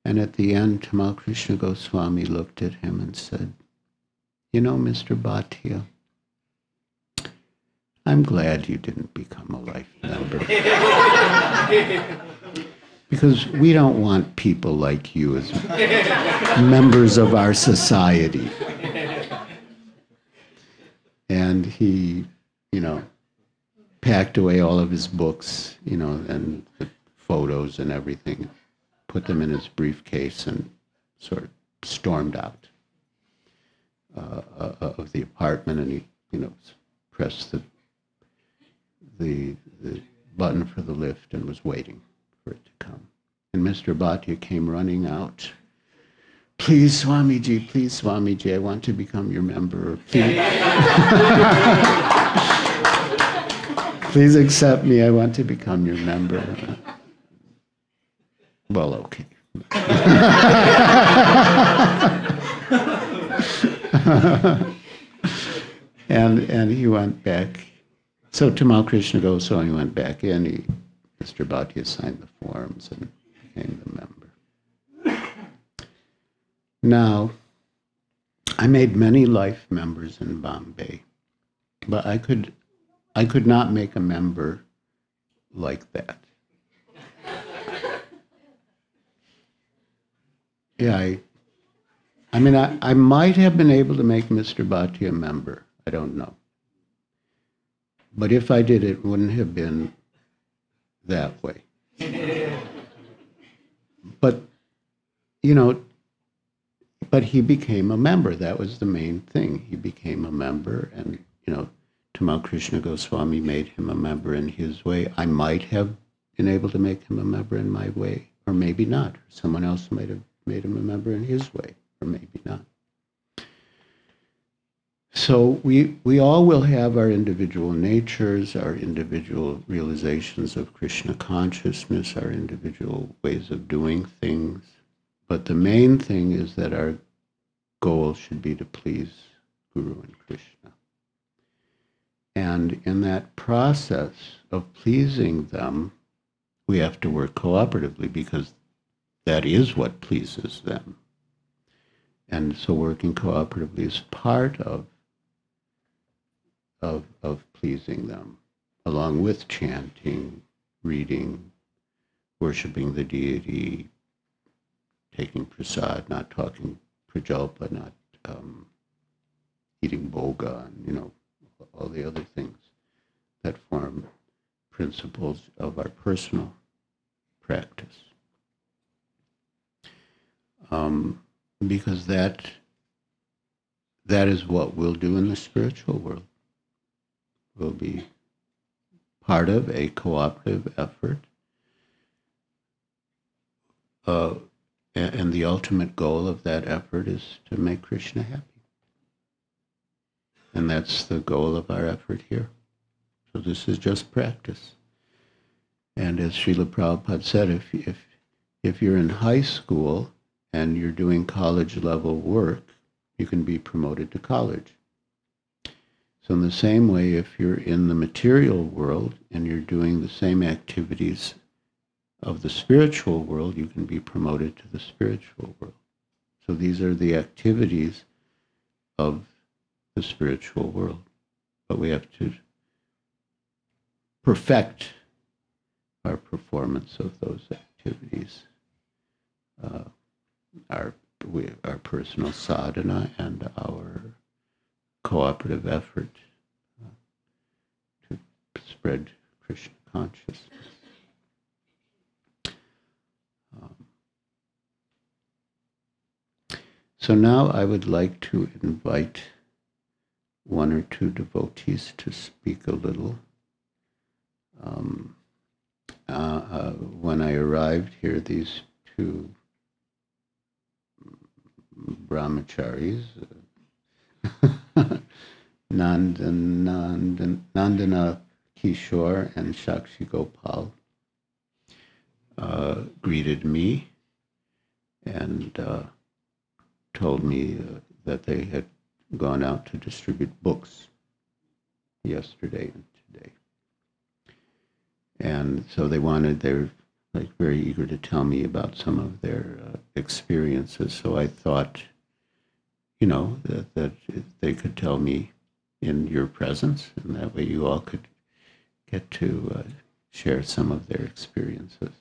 And at the end, Tamal Krishna Goswami looked at him and said, Mr. Bhatia, I'm glad you didn't become a life member. Because we don't want people like you as members of our society. And he, packed away all of his books, and the photos and everything, put them in his briefcase, and sort of stormed out of the apartment. And he, pressed the button for the lift and was waiting for it to come. And Mr. Bhatia came running out. Please, Swamiji, I want to become your member. Please accept me, I want to become your member. Well, okay. and he went back. So Tamal Krishna Goswami went back in. Mr. Bhatia signed the forms and became the member. Now, I made many life members in Bombay, but I could I could not make a member like that. Yeah, I mean, I might have been able to make Mr. Bhatti a member. I don't know. But if I did, it wouldn't have been that way. But, you know, but he became a member. That was the main thing. He became a member, and, you know, Tamal Krishna Goswami made him a member in his way. I might have been able to make him a member in my way, or maybe not. Someone else might have made him a member in his way, or maybe not. So we all will have our individual natures, our individual realizations of Krishna consciousness, our individual ways of doing things. But the main thing is that our goal should be to please Guru and Krishna. And in that process of pleasing them, we have to work cooperatively because that is what pleases them. And so working cooperatively is part of pleasing them, along with chanting, reading, worshiping the deity, taking prasad, not talking prajalpa, not eating bhoga, and, you know, all the other things that form principles of our personal practice. Because that is what we'll do in the spiritual world. We'll be part of a cooperative effort, and the ultimate goal of that effort is to make Krishna happy. And that's the goal of our effort here. So this is just practice. And as Srila Prabhupada said, if you're in high school and you're doing college level work, you can be promoted to college. So in the same way, if you're in the material world and you're doing the same activities of the spiritual world, you can be promoted to the spiritual world. So these are the activities of the spiritual world. But we have to perfect our performance of those activities, our personal sadhana and our cooperative effort to spread Krishna consciousness. So now I would like to invite one or two devotees to speak a little. When I arrived here, these two brahmacharis, Nanda Kishor and Shaksi Gopal, greeted me and told me that they had gone out to distribute books yesterday and today. And so they were like very eager to tell me about some of their experiences. So I thought, you know, that they could tell me in your presence, and that way you all could get to share some of their experiences.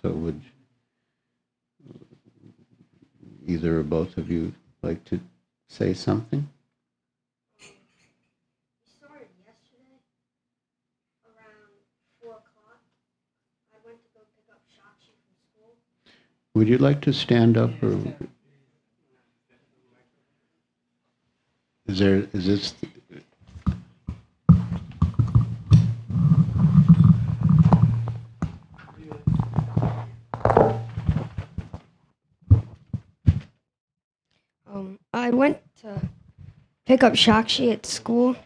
So would either or both of you like to say something? We started yesterday around 4 o'clock. I went to go pick up Shaksi from school. Would you like to stand up, or is this? I went to pick up Shaksi at school.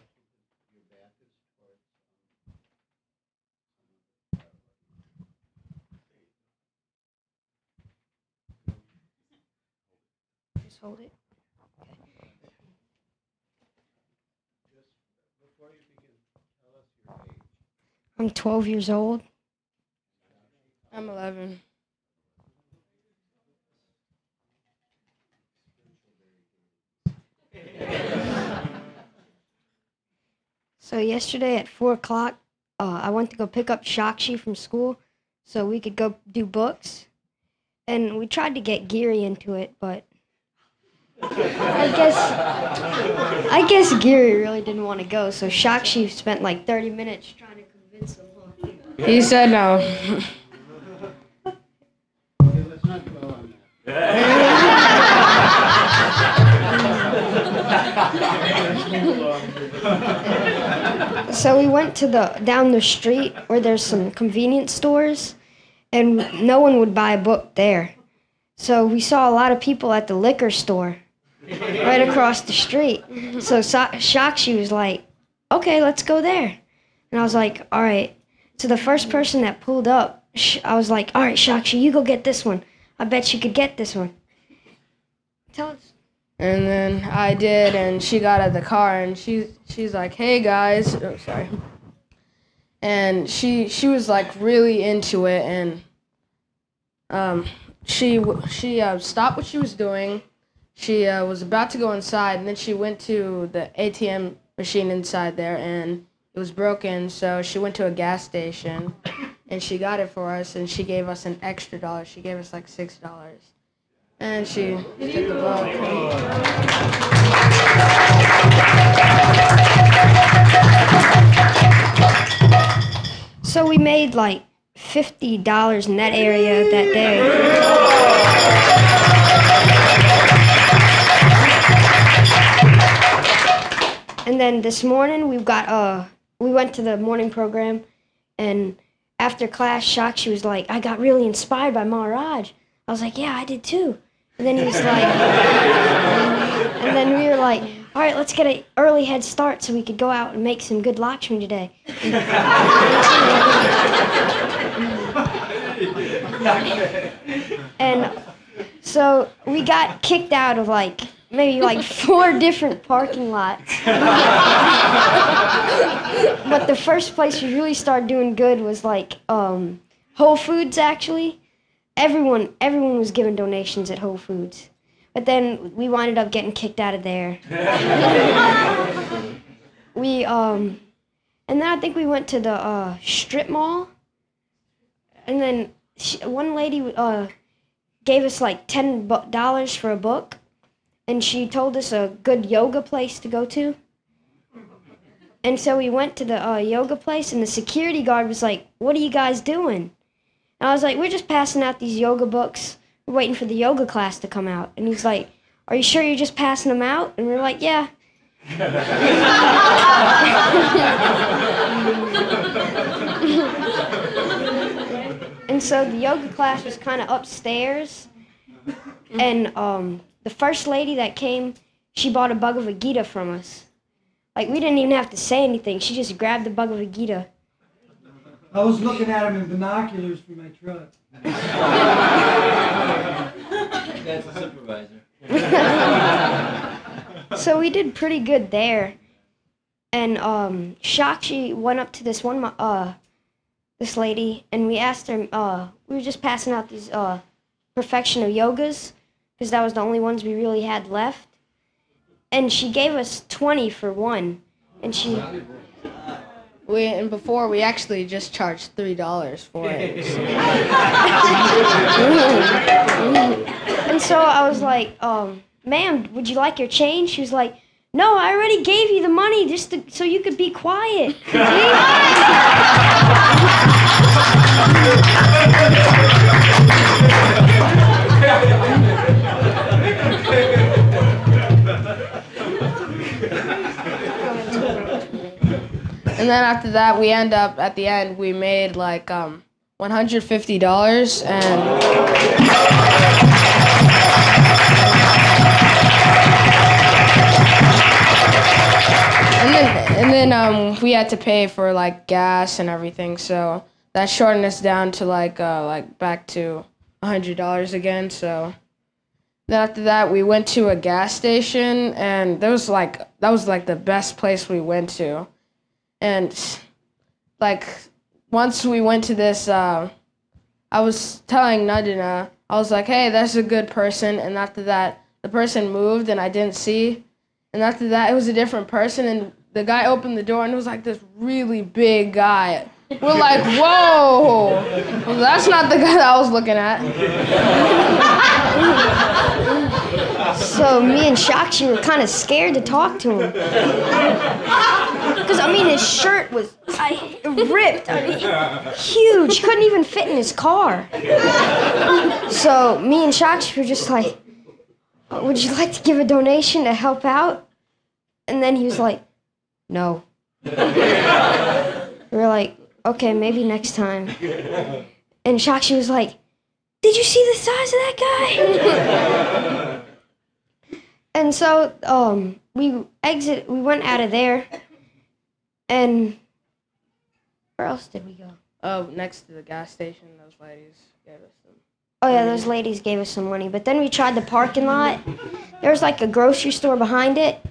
Just hold it. Okay. Before you begin, tell us your age. I'm 12 years old. I'm 11. So yesterday at 4 o'clock, I went to go pick up Shaksi from school so we could go do books. And we tried to get Giri into it, but I guess Giri really didn't want to go, so Shaksi spent like 30 minutes trying to convince him. He said no. Okay, let's not dwell on that. So we went to down the street where there's some convenience stores, and no one would buy a book there. So we saw a lot of people at the liquor store right across the street. So Shaksi was like, okay, let's go there. And I was like, all right. So the first person that pulled up, I was like, all right, Shaksi, you go get this one. I bet you could get this one. Tell us. And then I did, and she got out of the car, and she's like, hey, guys. Oh, sorry. And she was, like, really into it, and she stopped what she was doing. She was about to go inside, and then she went to the ATM machine inside there, and it was broken, so she went to a gas station, and she got it for us, and she gave us an extra $1. She gave us, like, $6. And she took the book. So we made like $50 in that area that day. And then this morning we went to the morning program, and after class, Shaksi was like, I got really inspired by Maharaj. I was like, yeah, I did too. And then he was like, and then we were like, all right, let's get an early head start so we could go out and make some good Lakshmi today. And so we got kicked out of maybe 4 different parking lots. But the first place we really started doing good was Whole Foods, actually. Everyone was giving donations at Whole Foods. But then we winded up getting kicked out of there. And then I think we went to the strip mall. And then one lady gave us like $10 for a book. And she told us a good yoga place to go to. And so we went to the yoga place, and the security guard was like, what are you guys doing? And I was like, we're just passing out these yoga books. We're waiting for the yoga class to come out. And he's like, are you sure you're just passing them out? And we're like, yeah. And so the yoga class was kind of upstairs. And the first lady that came, she bought a Bhagavad Gita from us. Like, we didn't even have to say anything. She just grabbed the Bhagavad Gita. I was looking at him in binoculars for my truck. That's the supervisor. So we did pretty good there. And Shaksi went up to this lady, and we asked her, we were just passing out these perfection of yogas, because that was the only ones we really had left. And she gave us 20 for one. And before we actually just charged $3 for it. And so I was like, ma'am, would you like your change? She was like, no, I already gave you the money just so you could be quiet. And then after that, at the end, we made like $150, and then we had to pay for like gas and everything, so that shortened us down to like back to $100 again. So then after that, we went to a gas station, and that was like the best place we went to. And like once we went to this, I was telling Nanda, I was like, hey, that's a good person. And after that, the person moved and I didn't see. And after that, it was a different person, and the guy opened the door and it was like this really big guy. We're like, whoa, well, that's not the guy that I was looking at. So me and Shaksi were kind of scared to talk to him. Because, I mean, his shirt was ripped. I mean, huge. Couldn't even fit in his car. So me and Shaksi were just like, would you like to give a donation to help out? And then he was like, no. We were like, okay, maybe next time. And Shaksi was like, did you see the size of that guy? And so we went out of there, and where else did we go? Oh, next to the gas station, those ladies gave us some. Oh yeah, those ladies gave us some money. But then we tried the parking lot. There was like a grocery store behind it,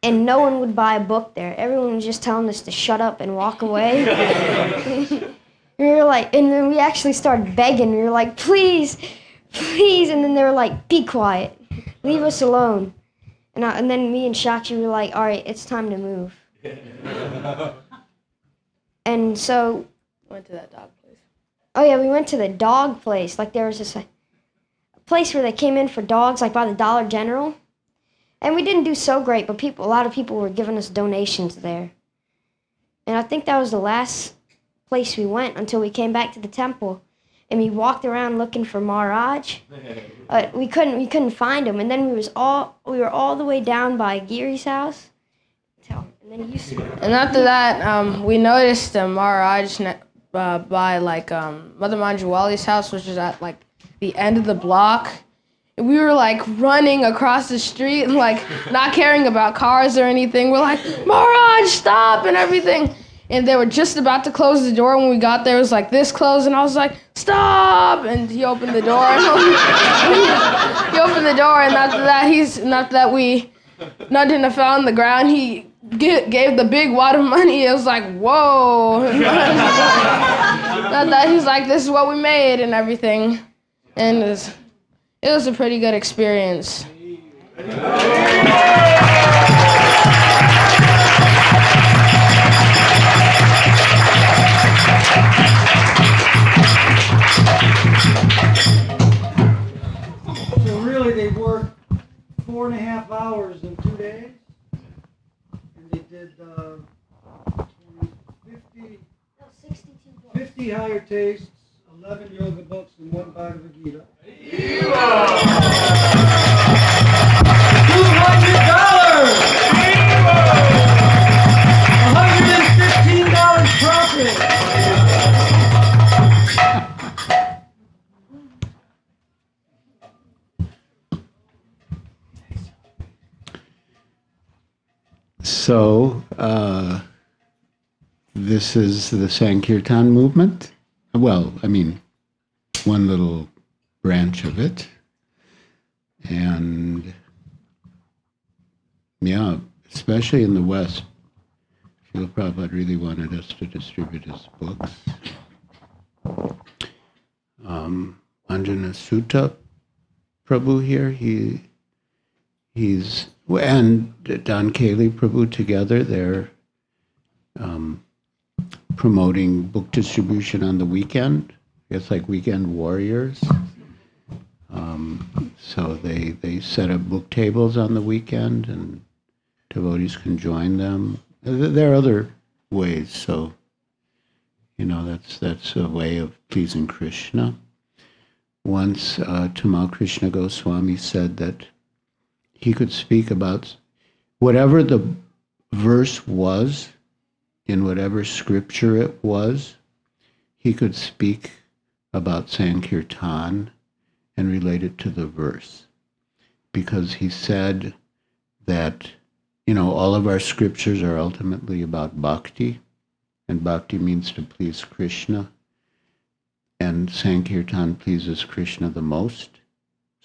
and no one would buy a book there. Everyone was just telling us to shut up and walk away. We were like, and then we actually started begging. We were like, please, please. And then they were like, be quiet, leave us alone. And then me and Shaksi were like, all right, it's time to move. And so. Went to that dog place. Oh yeah, we went to the dog place. Like there was this a place where they came in for dogs, like by the Dollar General. And we didn't do so great, but a lot of people were giving us donations there. And I think that was the last place we went until we came back to the temple. And we walked around looking for Maharaj. We couldn't find him. And then we were all the way down by Giri's house. And after that, we noticed Maharaj by like Mother Manjuwali's house, which is at like the end of the block. And we were like running across the street and like not caring about cars or anything. We're like, Maharaj, stop, and everything. And they were just about to close the door when we got there. It was like this close, and I was like, stop! And he opened the door. He opened the door, and after that we nudged and fell on the ground. He gave the big wad of money. It was like, whoa! After that, he's like, this is what we made and everything, and it was a pretty good experience. So really, they worked 4.5 hours in 2 days, and they did 50 higher tastes, 11 yoga books, and 1 Bhagavad Gita. $200! $115 profit! So, this is the Sankirtan movement. Well, I mean, one little branch of it. And, yeah, especially in the West, Srila Prabhupada really wanted us to distribute his books. Anjana Sutta Prabhu here, he's, and Don Kali Prabhu together, they're promoting book distribution on the weekend. It's like weekend warriors. So they set up book tables on the weekend, and devotees can join them. There are other ways, so that's a way of pleasing Krishna. Once Tamal Krishna Goswami said that he could speak about whatever the verse was, in whatever scripture it was, he could speak about Sankirtan and relate it to the verse. Because he said that, all of our scriptures are ultimately about bhakti, and bhakti means to please Krishna, and Sankirtan pleases Krishna the most.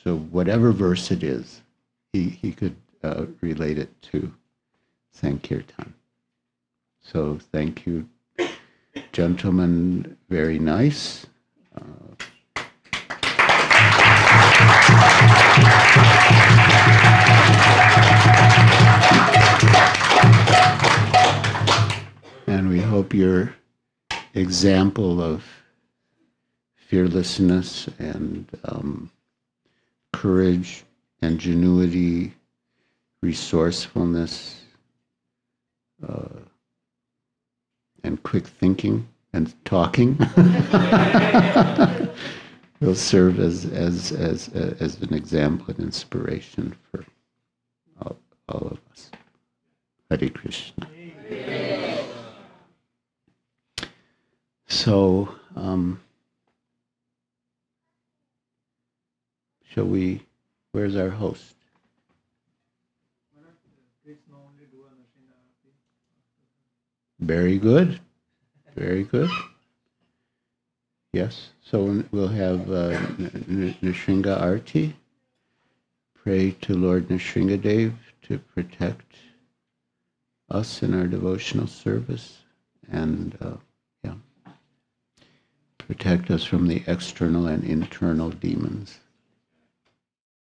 So whatever verse it is, he could relate it to Sankirtan. So thank you, gentlemen. Very nice. your example of fearlessness and courage, ingenuity, resourcefulness, and quick thinking and talking will serve as an example and inspiration for all of us. Hare Krishna. So, shall we? Where's our host? Very good. Very good. Yes. So we'll have Nrsinga Arti. Pray to Lord Nrsingadev to protect us in our devotional service and protect us from the external and internal demons.